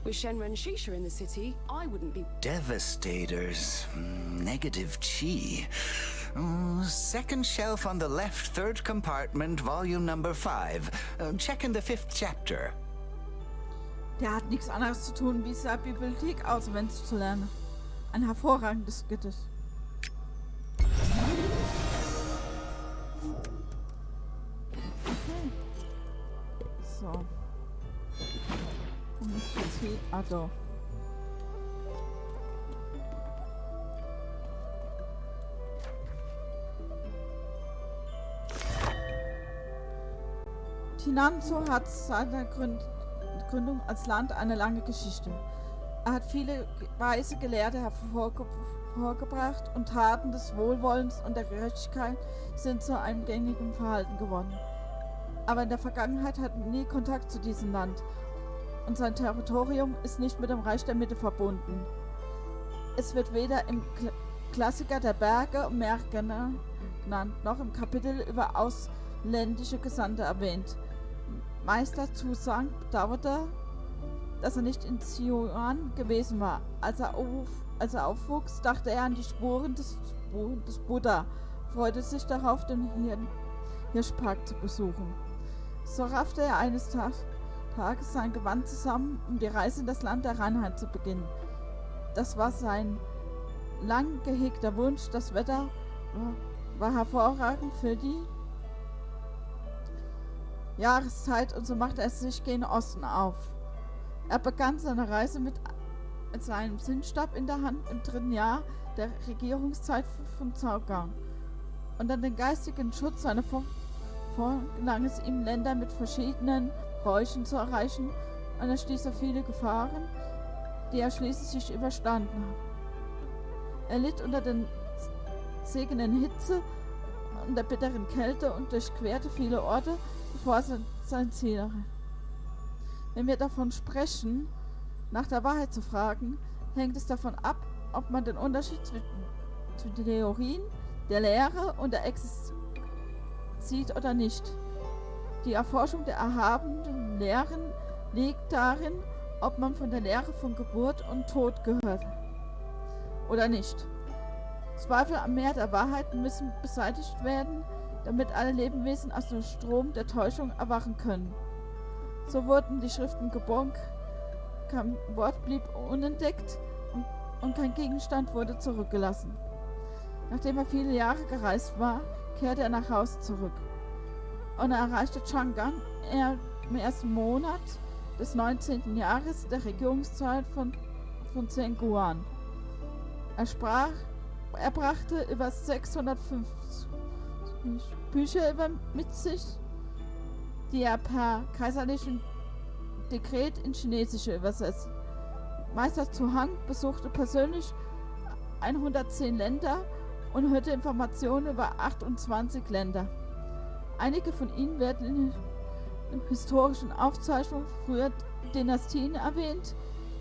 With Shenren Shisha in the city, I wouldn't be... Devastators. Negative Qi. Second shelf on the left, third compartment, volume number 5. Check in the 5th chapter. Der hat nichts anderes zu tun, wie seine Bibliothek auswendig zu lernen. Ein hervorragendes Gedicht. Okay. So. Also. Tinanzo hat seit der Gründung als Land eine lange Geschichte. Er hat viele weise Gelehrte hervorgebracht und Taten des Wohlwollens und der Gerechtigkeit sind zu einem gängigen Verhalten geworden. Aber in der Vergangenheit hat er nie Kontakt zu diesem Land und sein Territorium ist nicht mit dem Reich der Mitte verbunden. Es wird weder im Klassiker der Berge mehr genannt, noch im Kapitel über ausländische Gesandte erwähnt. Meister Zusang bedauerte, dass er nicht in Xi'an gewesen war. Als er aufwuchs, dachte er an die Spuren des Buddha, freute sich darauf, den Hirschpark zu besuchen. So raffte er eines Tages sein Gewand zusammen, um die Reise in das Land der Reinheit zu beginnen. Das war sein lang gehegter Wunsch. Das Wetter war hervorragend für die Jahreszeit und so machte er sich gen Osten auf. Er begann seine Reise mit seinem Sinnstab in der Hand im 3. Jahr der Regierungszeit von Cao Gang. Und an den geistigen Schutz seiner gelang es ihm, Länder mit verschiedenen Bräuchen zu erreichen, und er stieß auf viele Gefahren, die er schließlich überstanden hat. Er litt unter den segenden Hitze und der bitteren Kälte und durchquerte viele Orte, bevor er sein Ziel erreichte. Wenn wir davon sprechen, nach der Wahrheit zu fragen, hängt es davon ab, ob man den Unterschied zwischen den Theorien, der Lehre und der Existenz sieht oder nicht. Die Erforschung der erhabenen Lehren liegt darin, ob man von der Lehre von Geburt und Tod gehört oder nicht. Zweifel am Meer der Wahrheit müssen beseitigt werden, damit alle Lebewesen aus dem Strom der Täuschung erwachen können. So wurden die Schriften geborgen, kein Wort blieb unentdeckt und kein Gegenstand wurde zurückgelassen. Nachdem er viele Jahre gereist war, kehrte er nach Hause zurück. Und er erreichte Chang'an im ersten Monat des 19. Jahres der Regierungszeit von Zhenguan. Er brachte über 650 Bücher mit sich, die er per kaiserlichem Dekret in Chinesische übersetzt. Meister Zuhang besuchte persönlich 110 Länder und hörte Informationen über 28 Länder. Einige von ihnen werden in historischen Aufzeichnungen früher Dynastien erwähnt,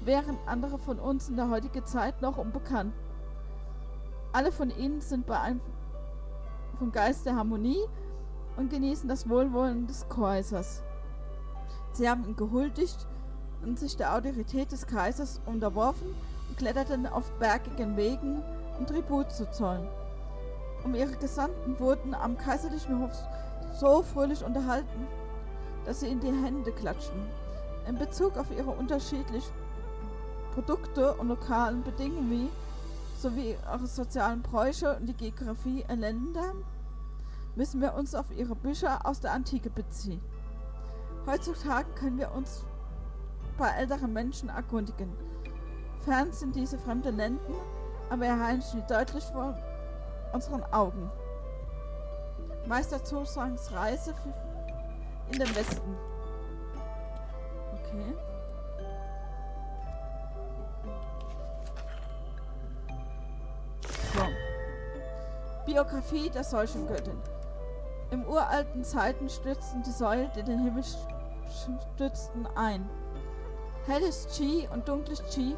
während andere von uns in der heutigen Zeit noch unbekannt. Alle von ihnen sind vom Geist der Harmonie und genießen das Wohlwollen des Kaisers. Sie haben ihn gehuldigt und sich der Autorität des Kaisers unterworfen und kletterten auf bergigen Wegen, um Tribut zu zollen. Ihre Gesandten wurden am kaiserlichen Hof so fröhlich unterhalten, dass sie in die Hände klatschten. In Bezug auf ihre unterschiedlichen Produkte und lokalen Bedingungen sowie ihre sozialen Bräuche und die Geografie in Ländern müssen wir uns auf ihre Bücher aus der Antike beziehen. Heutzutage können wir uns bei älteren Menschen erkundigen. Fern sind diese fremden Länder, aber erreichen deutlich vor unseren Augen. Meister Zusangs Reise in den Westen. Okay. So. Biografie der Seuchengöttin. Im uralten Zeiten stürzten die Säulen, die den Himmel stützten, ein. Helles Qi und dunkles Qi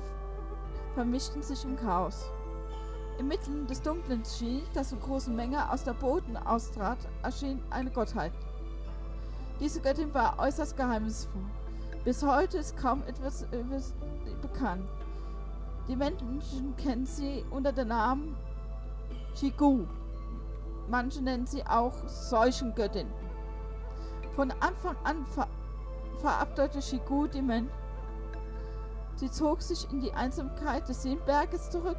vermischten sich im Chaos. Inmitten des dunklen Qi, das in großen Mengen aus der Boden austrat, erschien eine Gottheit. Diese Göttin war äußerst geheimnisvoll. Bis heute ist kaum etwas über sie bekannt. Die Menschen kennen sie unter dem Namen Qi-Gu. Manche nennen sie auch Seuchengöttin. Von Anfang an verabscheute Qi-Gu die Menschen. Sie zog sich in die Einsamkeit des Seenberges zurück,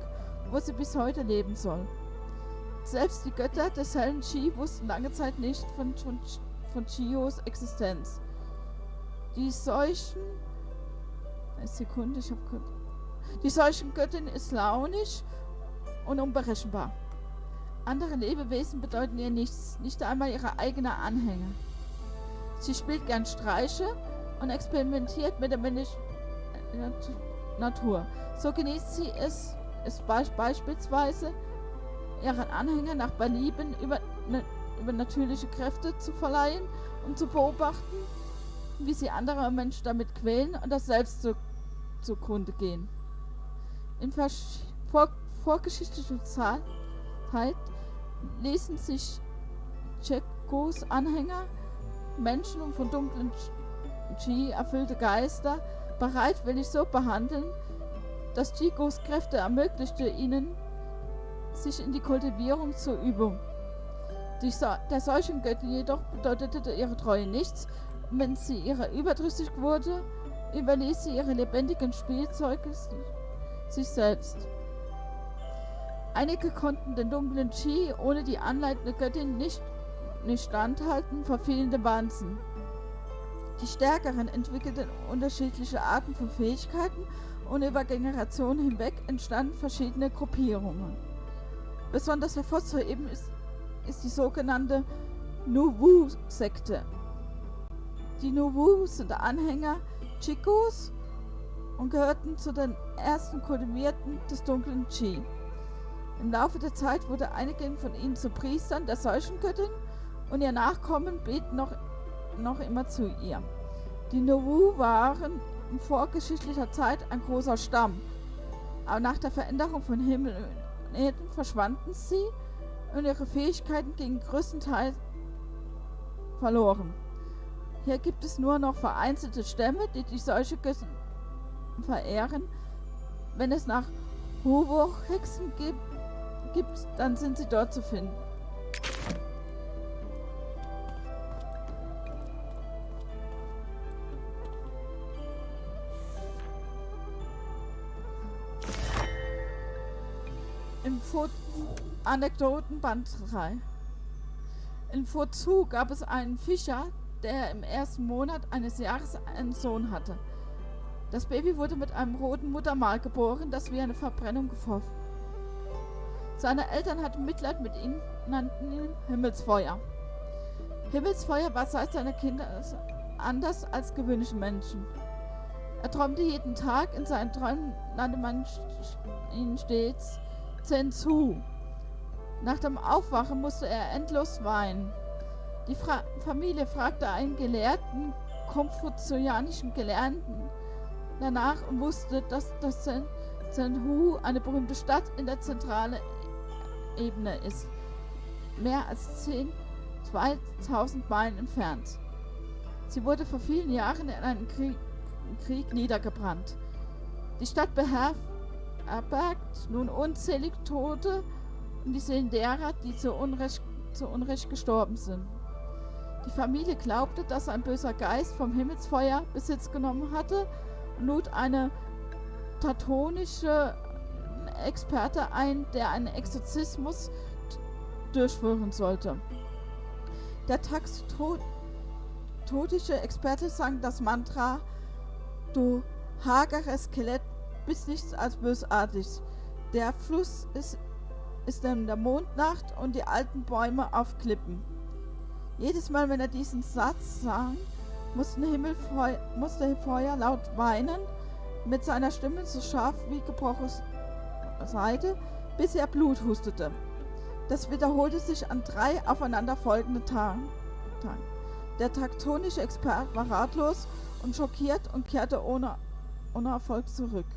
wo sie bis heute leben soll. Selbst die Götter des hellen Qi wussten lange Zeit nicht von Qios Existenz. Die Seuchengöttin ist launisch und unberechenbar. Andere Lebewesen bedeuten ihr nichts, nicht einmal ihre eigenen Anhänger. Sie spielt gern Streiche und experimentiert mit der menschlichen Natur. So genießt sie es beispielsweise ihren Anhängern nach Belieben übernatürliche Kräfte zu verleihen und zu beobachten, wie sie andere Menschen damit quälen und das selbst zugrunde gehen. In vorgeschichtlicher Zeit ließen sich Qi-Gus Anhänger, Menschen und von dunklen Qi erfüllte Geister, bereitwillig so behandeln, dass Qi-Gus Kräfte ermöglichte ihnen, sich in die Kultivierung zur Übung. Der Seuchengöttin jedoch bedeutete ihre Treue nichts, und wenn sie ihrer überdrüssig wurde, überließ sie ihre lebendigen Spielzeuge sich selbst. Einige konnten den dunklen Qi ohne die anleitende Göttin nicht standhalten, verfielen dem Wahnsinn. Die Stärkeren entwickelten unterschiedliche Arten von Fähigkeiten und über Generationen hinweg entstanden verschiedene Gruppierungen. Besonders hervorzuheben ist die sogenannte Nu-Wu-Sekte. Die Nu-Wu sind Anhänger Qi-Gus und gehörten zu den ersten Kultivierten des dunklen Qi. Im Laufe der Zeit wurde einige von ihnen zu Priestern der Seuchengöttin und ihr Nachkommen beten noch immer zu ihr. Die Nu-Wu waren in vorgeschichtlicher Zeit ein großer Stamm, aber nach der Veränderung von Himmel und Erden verschwanden sie und ihre Fähigkeiten gingen größtenteils verloren. Hier gibt es nur noch vereinzelte Stämme, die solche Götter verehren. Wenn es nach Hubo-Hexen gibt, dann sind sie dort zu finden. Im Anekdotenband 3. In Fuzhou gab es einen Fischer, der im ersten Monat eines Jahres einen Sohn hatte. Das Baby wurde mit einem roten Muttermal geboren, das wie eine Verbrennung geformt. Seine Eltern hatten Mitleid mit ihm nannten ihn Himmelsfeuer. Himmelsfeuer war seit seiner Kindheit anders als gewöhnliche Menschen. Er träumte jeden Tag, in seinen Träumen nannte man ihn stets Zenzu. Nach dem Aufwachen musste er endlos weinen. Die Familie fragte einen gelehrten, konfuzianischen Gelehrten danach und wusste, dass das Zenhu eine berühmte Stadt in der zentralen Ebene ist, mehr als 2000 Meilen entfernt. Sie wurde vor vielen Jahren in einem Krieg niedergebrannt. Die Stadt beherbergt nun unzählige Tote und die Seelen derer, die zu Unrecht gestorben sind. Die Familie glaubte, dass ein böser Geist vom Himmelsfeuer Besitz genommen hatte und lud eine teutonische Experte ein, der einen Exorzismus durchführen sollte. Der teutonische Experte sang das Mantra: Du hageres Skelett bist nichts als bösartig. Der Fluss ist in der Mondnacht und die alten Bäume auf Klippen. Jedes Mal, wenn er diesen Satz sang, musste Feuer laut weinen, mit seiner Stimme so scharf wie gebrochene Seide, bis er Blut hustete. Das wiederholte sich an 3 aufeinanderfolgenden Tagen. Der tektonische Experte war ratlos und schockiert und kehrte ohne Erfolg zurück.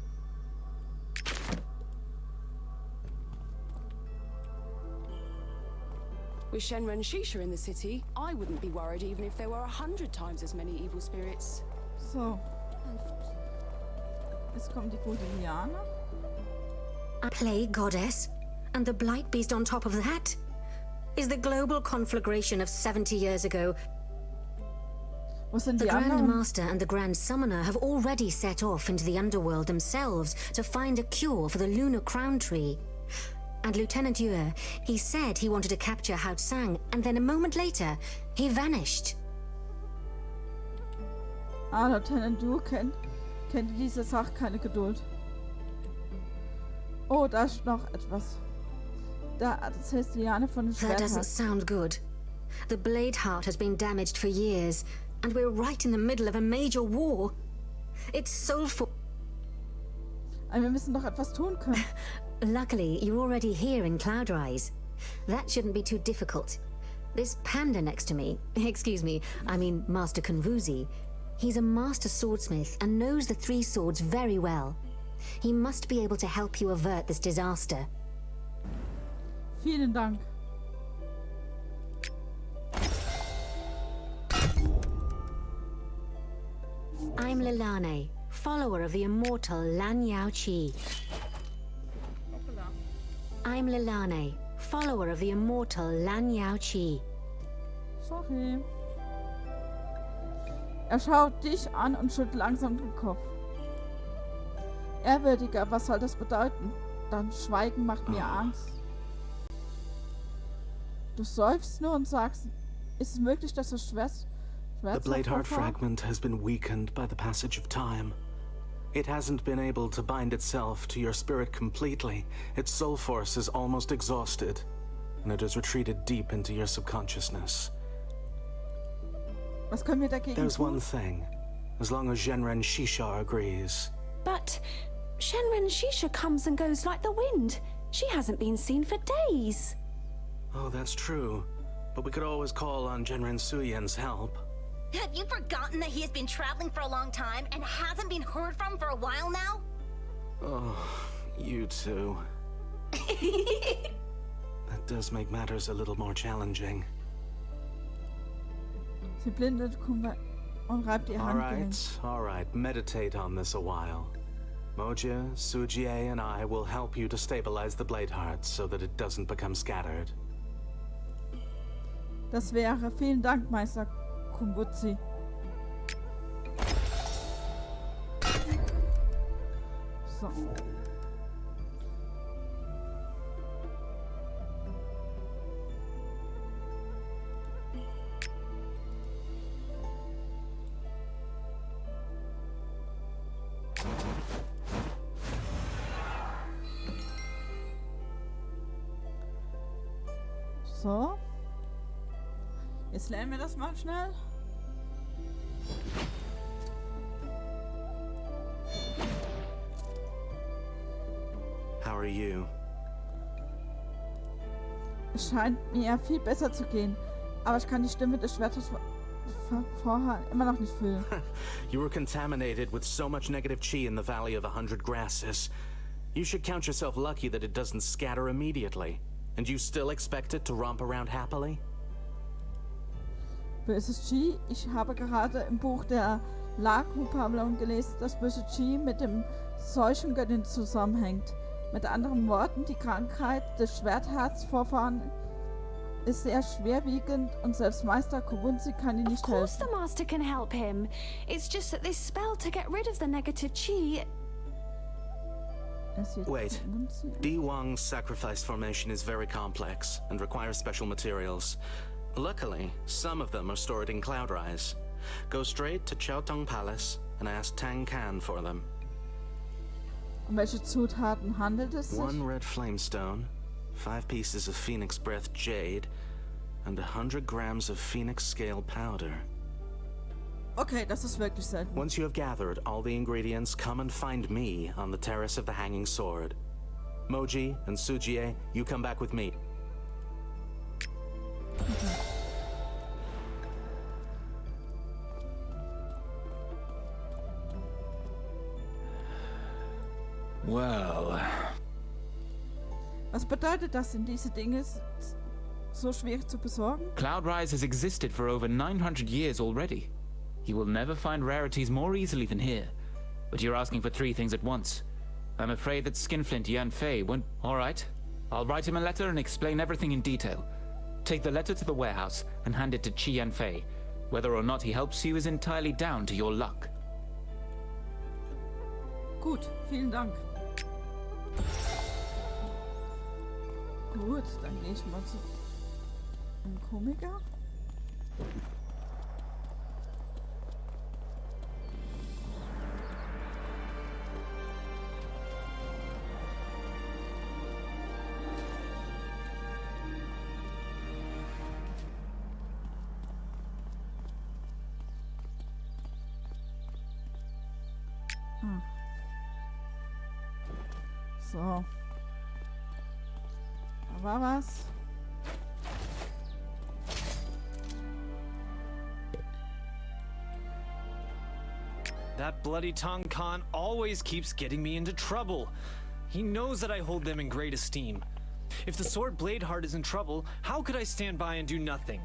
With Shenren Shisha in the city, I wouldn't be worried even if there were 100 times as many evil spirits. So. Jetzt kommt die gute Liane. A plague goddess? And the blight beast on top of that? Is the global conflagration of 70 years ago... The Grand Master and the Grand Summoner have already set off into the underworld themselves to find a cure for the lunar crown tree. And Lieutenant Yue, he said he wanted to capture Hao Tsang, and then a moment later, he vanished. Lieutenant Yue kennt diese Sache keine Geduld. Oh, da ist noch etwas. Da erzählt Liane von den Schwertern. That doesn't sound good. The blade heart has been damaged for years, and we're right in the middle of a major war. It's soulful. Wir müssen doch etwas tun können. Luckily, you're already here in Cloudrise. That shouldn't be too difficult. This panda next to me, excuse me, I mean Master Konvusi, he's a master swordsmith and knows the 3 swords very well. He must be able to help you avert this disaster. Vielen Dank. I'm Lilane, follower of the immortal Lan Yao Qi. I'm Lilane, follower of the immortal Lan Yao Qi. Sorry. Er schaut dich an und schüttelt langsam den Kopf. Ehrwürdiger, was soll das bedeuten? Dein Schweigen macht mir Angst. Du seufzt nur und sagst, ist es möglich, dass du Schwerter The Bladeheart fragment has been weakened by the passage of time. It hasn't been able to bind itself to your spirit completely. Its soul force is almost exhausted, and it has retreated deep into your subconsciousness. Was können wir dagegen There's tun? one thing, as long as Shenren Shisha agrees. But Shenren Shisha comes and goes like the wind. She hasn't been seen for days. Oh, that's true. But we could always call on Shenren Suyen's help. Have you forgotten that he has been traveling for a long time and hasn't been heard from for a while now? Oh, you two. That does make matters a little more challenging. Sie blindet und reibt ihr Handgelenk. All right. Meditate on this a while. Moja, Sujie, and I will help you to stabilize the Bladeheart so that it doesn't become scattered. Das wäre. Vielen Dank, Meister Konvusi. So. So. Jetzt lernen wir das mal schnell. How are you? Es scheint mir viel besser zu gehen, aber ich kann die Stimme des Schwerters vorher immer noch nicht fühlen. You were contaminated with so much negative chi in the Valley of 100 Grasses. You should count yourself lucky that it doesn't scatter immediately. And you still expect it to romp around happily? Böses Chi. Ich habe gerade im Buch der Laku-Pavlon gelesen, dass böse Chi mit dem Seuchengöttin zusammenhängt. Mit anderen Worten, die Krankheit des Schwertherzvorfahren ist sehr schwerwiegend und selbst Meister Kobunzi kann ihm nicht helfen. Of course the Master can help him. It's just that this spell to get rid of the negative chi... Wait. Di-Wang's sacrifice formation is very complex and requires special materials. Luckily, some of them are stored in Cloud Rise. Go straight to Chaotong Palace and ask Tang Kan for them. Um welche Zutaten handelt es sich? 1 red flamestone, 5 pieces of phoenix breath jade, and 100 grams of phoenix scale powder. Okay, das ist wirklich selten. Once you have gathered all the ingredients, come and find me on the Terrace of the Hanging Sword. Moji and Sujie, you come back with me. Okay. Well. Was bedeutet das, sind diese Dinge so schwierig zu besorgen? Cloud Rise has existed for over 900 years already. You will never find rarities more easily than here. But you're asking for 3 things at once. I'm afraid that Skinflint Yanfei won't... All right. I'll write him a letter and explain everything in detail. Take the letter to the warehouse and hand it to Chi Yanfei. Whether or not he helps you is entirely down to your luck. Gut, vielen Dank. Gut, dann gehe ich mal zu einem Komiker. So. Da war was. That bloody Tong Khan always keeps getting me into trouble. He knows that I hold them in great esteem. If the Sword Bladeheart is in trouble, how could I stand by and do nothing?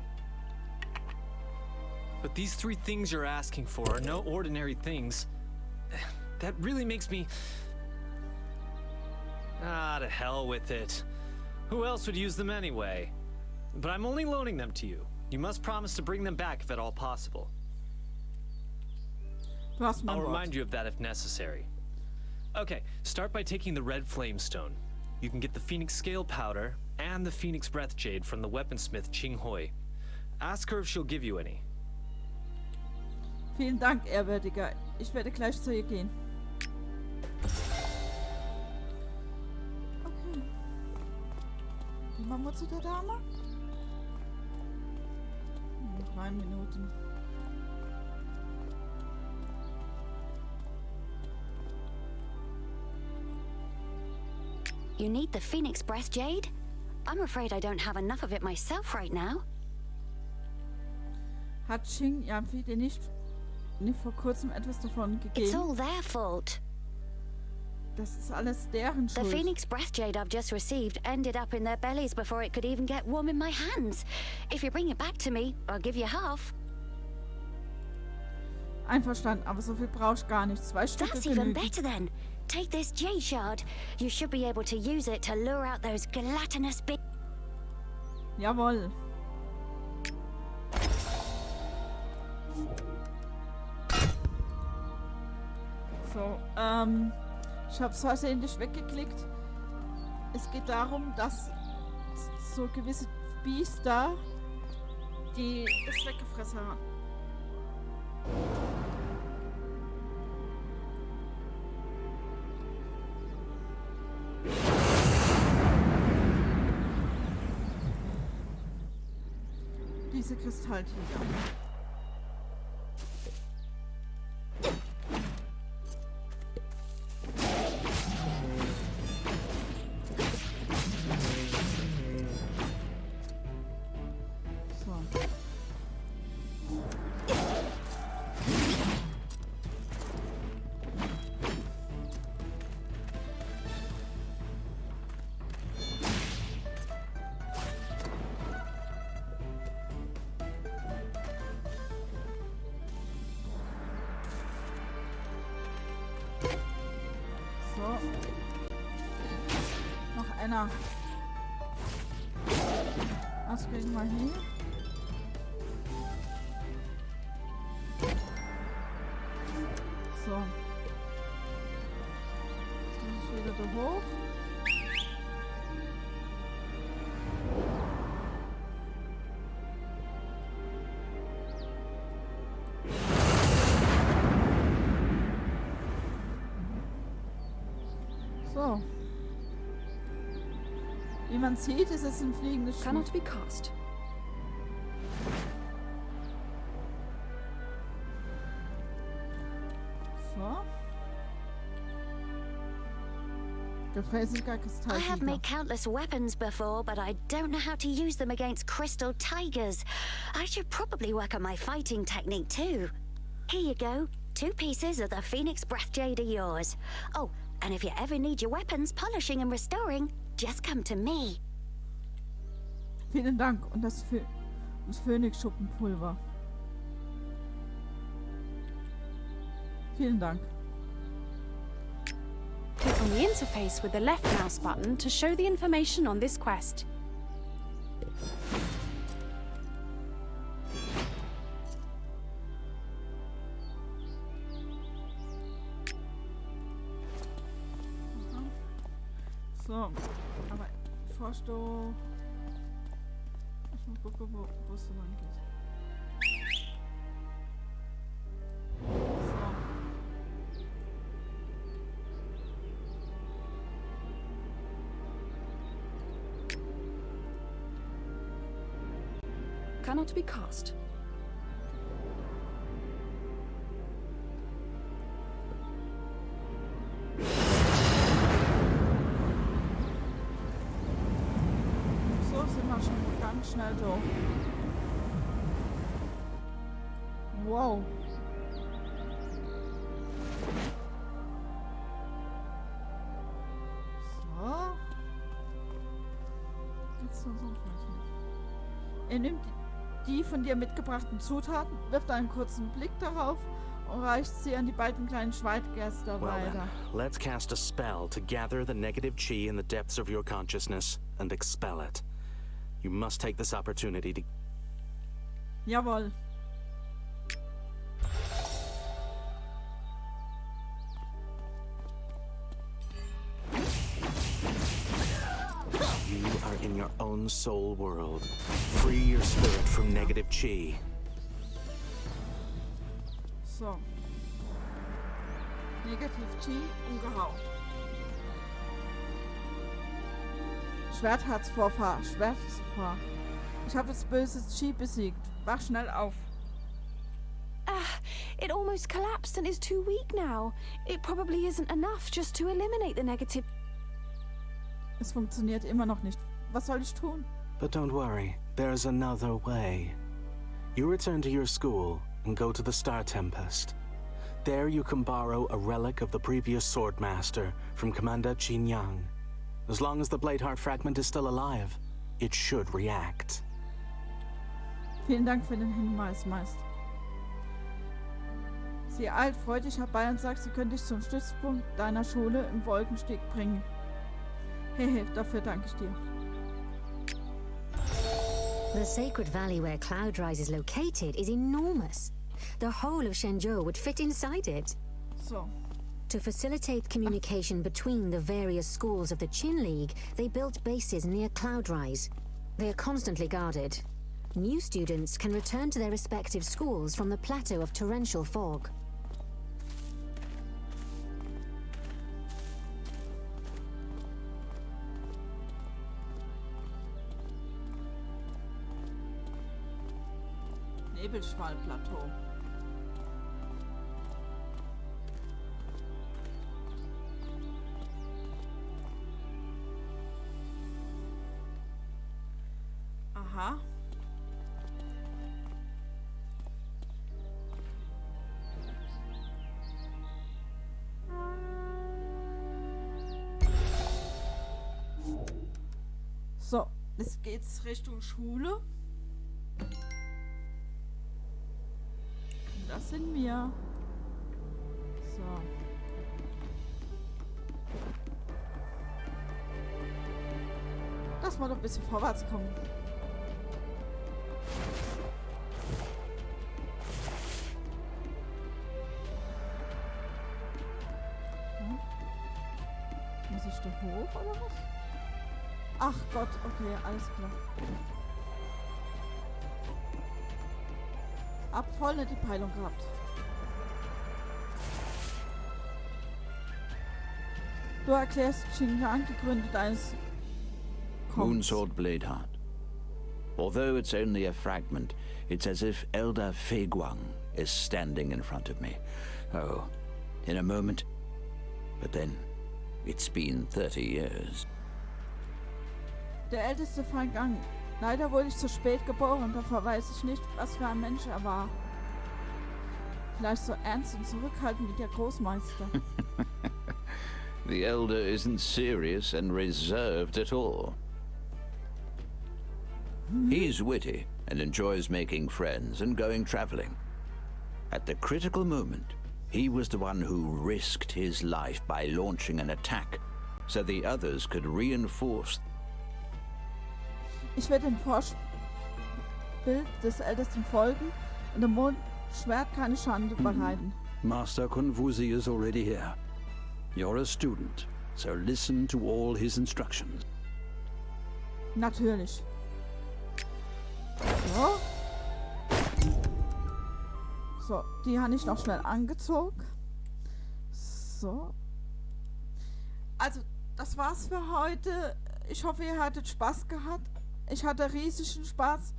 But these 3 things you're asking for are no ordinary things. That really makes me... Ah, to hell with it. Who else would use them anyway? But I'm only loaning them to you. You must promise to bring them back if at all possible. I'll remind you of that if necessary. Okay, start by taking the red flamestone. You can get the Phoenix Scale Powder and the Phoenix Breath Jade from the weaponsmith Ching Hui. Ask her if she'll give you any. Vielen Dank, Ehrwürdiger. Ich werde gleich zu ihr gehen. Okay. Gehen wir mal zu der Dame. 3 Minuten. You need the Phoenix Breath Jade? I'm afraid I don't have enough of it myself right now. Hat Ching Yanfei dir nicht vor kurzem etwas davon gegeben? It's all their fault. Das ist alles deren Schuld. The Phoenix Breath Jade I've just received ended up in their bellies before it could even get warm in my hands. If you bring it back to me, I'll give you half. Einverstanden, aber so viel brauchst gar nicht. 2 Stücke That's even genügen. better then. Take this jade shard. You should be able to use it to lure out those gelatinous big... Jawohl. So, ich habe es versehentlich weggeklickt. Es geht darum, dass so gewisse Biester, die es weggefressen haben. diese Kristalltiger. Noch einer. Das kriegen wir hin. So. Jetzt muss ich wieder da hoch. So. Wie man sieht, ist es ein fliegendes Schwert. Cannot be cast. So. Gefräßiger I have Kristalltiger. made countless weapons before, but I don't know how to use them against crystal tigers. I should probably work on my fighting technique too. Here you go. 2 pieces of the Phoenix Breath Jade are yours. Oh, and if you ever need your weapons polishing and restoring, just come to me. Vielen Dank. Und das Phönix-Schuppenpulver. Vielen Dank. Click on the interface with the left mouse button to show the information on this quest. So, aber forsch du. Ich mal gucken, wo es so lang geht. Cannot be cast. So sind wir schon ganz schnell durch. Wow. So. Jetzt so ein Er nimmt die von dir mitgebrachten Zutaten, wirft einen kurzen Blick darauf und reicht sie an die beiden kleinen Schweitgäste Well weiter. then, let's cast a spell to gather the negative chi in the depths of your consciousness and expel it. You must take this opportunity to... Jawohl. You are in your own soul world. Free your spirit from negative chi. So. Negativ Chi umgehauen. Schwertherzvorfahr, Schwertvorfahr. Ich habe das böse Chi besiegt. Wach schnell auf. It almost collapsed and is too weak now. It probably isn't enough just to eliminate the negative. Es funktioniert immer noch nicht. Was soll ich tun? But don't worry, there's another way. You return to your school and go to the Star Tempest. There you can borrow a relic of the previous Swordmaster from Commander Qin Yang. As long as the Bladeheart fragment is still alive, it should react. Vielen Dank für den Hinweis, Meister. Sie eilt freudig herbei und sagt, sie könnte dich zum Stützpunkt deiner Schule im Wolkensteg bringen. Hehe, dafür danke ich dir. The sacred valley where Cloud Rise is located is enormous. The whole of Shenzhou would fit inside it. So. To facilitate communication between the various schools of the Qin League, they built bases near Cloud Rise. They are constantly guarded. New students can return to their respective schools from the plateau of torrential fog. Nebelschwallplateau. Aha. So, jetzt geht's Richtung Schule. Und das sind wir. So. Lass mal doch ein bisschen vorwärts kommen. Hm? Muss ich da hoch oder was? Ach Gott, okay, alles klar. Hab voll nicht die Peilung gehabt. Du erklärst Xinjiang die Gründe deines Moonsword Bladeheart. Although it's only a fragment, it's as if Elder Fei Guang is standing in front of me. Oh, in a moment. But then, it's been 30 years. Der älteste Feigang. Leider wurde ich zu spät geboren, davor weiß ich nicht, was für ein Mensch er war. Vielleicht so ernst und zurückhaltend wie der Großmeister. The Elder isn't serious and reserved at all. He's witty and enjoys making friends and going traveling. At the critical moment, he was the one who risked his life by launching an attack so the others could reinforce. Ich werde dem Vorbild des Ältesten folgen und dem Mondschwert keine Schande bereiten. Master Confuzi is already here. You're a student, so listen to all his instructions. Natürlich. So. So, die habe ich noch schnell angezogen. So. Also, das war's für heute. Ich hoffe, ihr hattet Spaß gehabt. Ich hatte riesigen Spaß.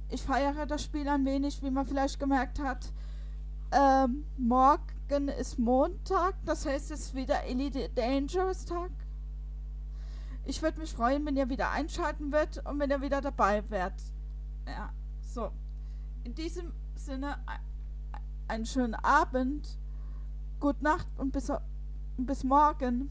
Ich feiere das Spiel ein wenig, wie man vielleicht gemerkt hat. Morgen ist Montag, das heißt, es ist wieder Elite Dangerous Tag. Ich würde mich freuen, wenn ihr wieder einschalten werdet und wenn ihr wieder dabei werdet. Ja, so. In diesem Sinne, einen schönen Abend, gute Nacht und bis morgen.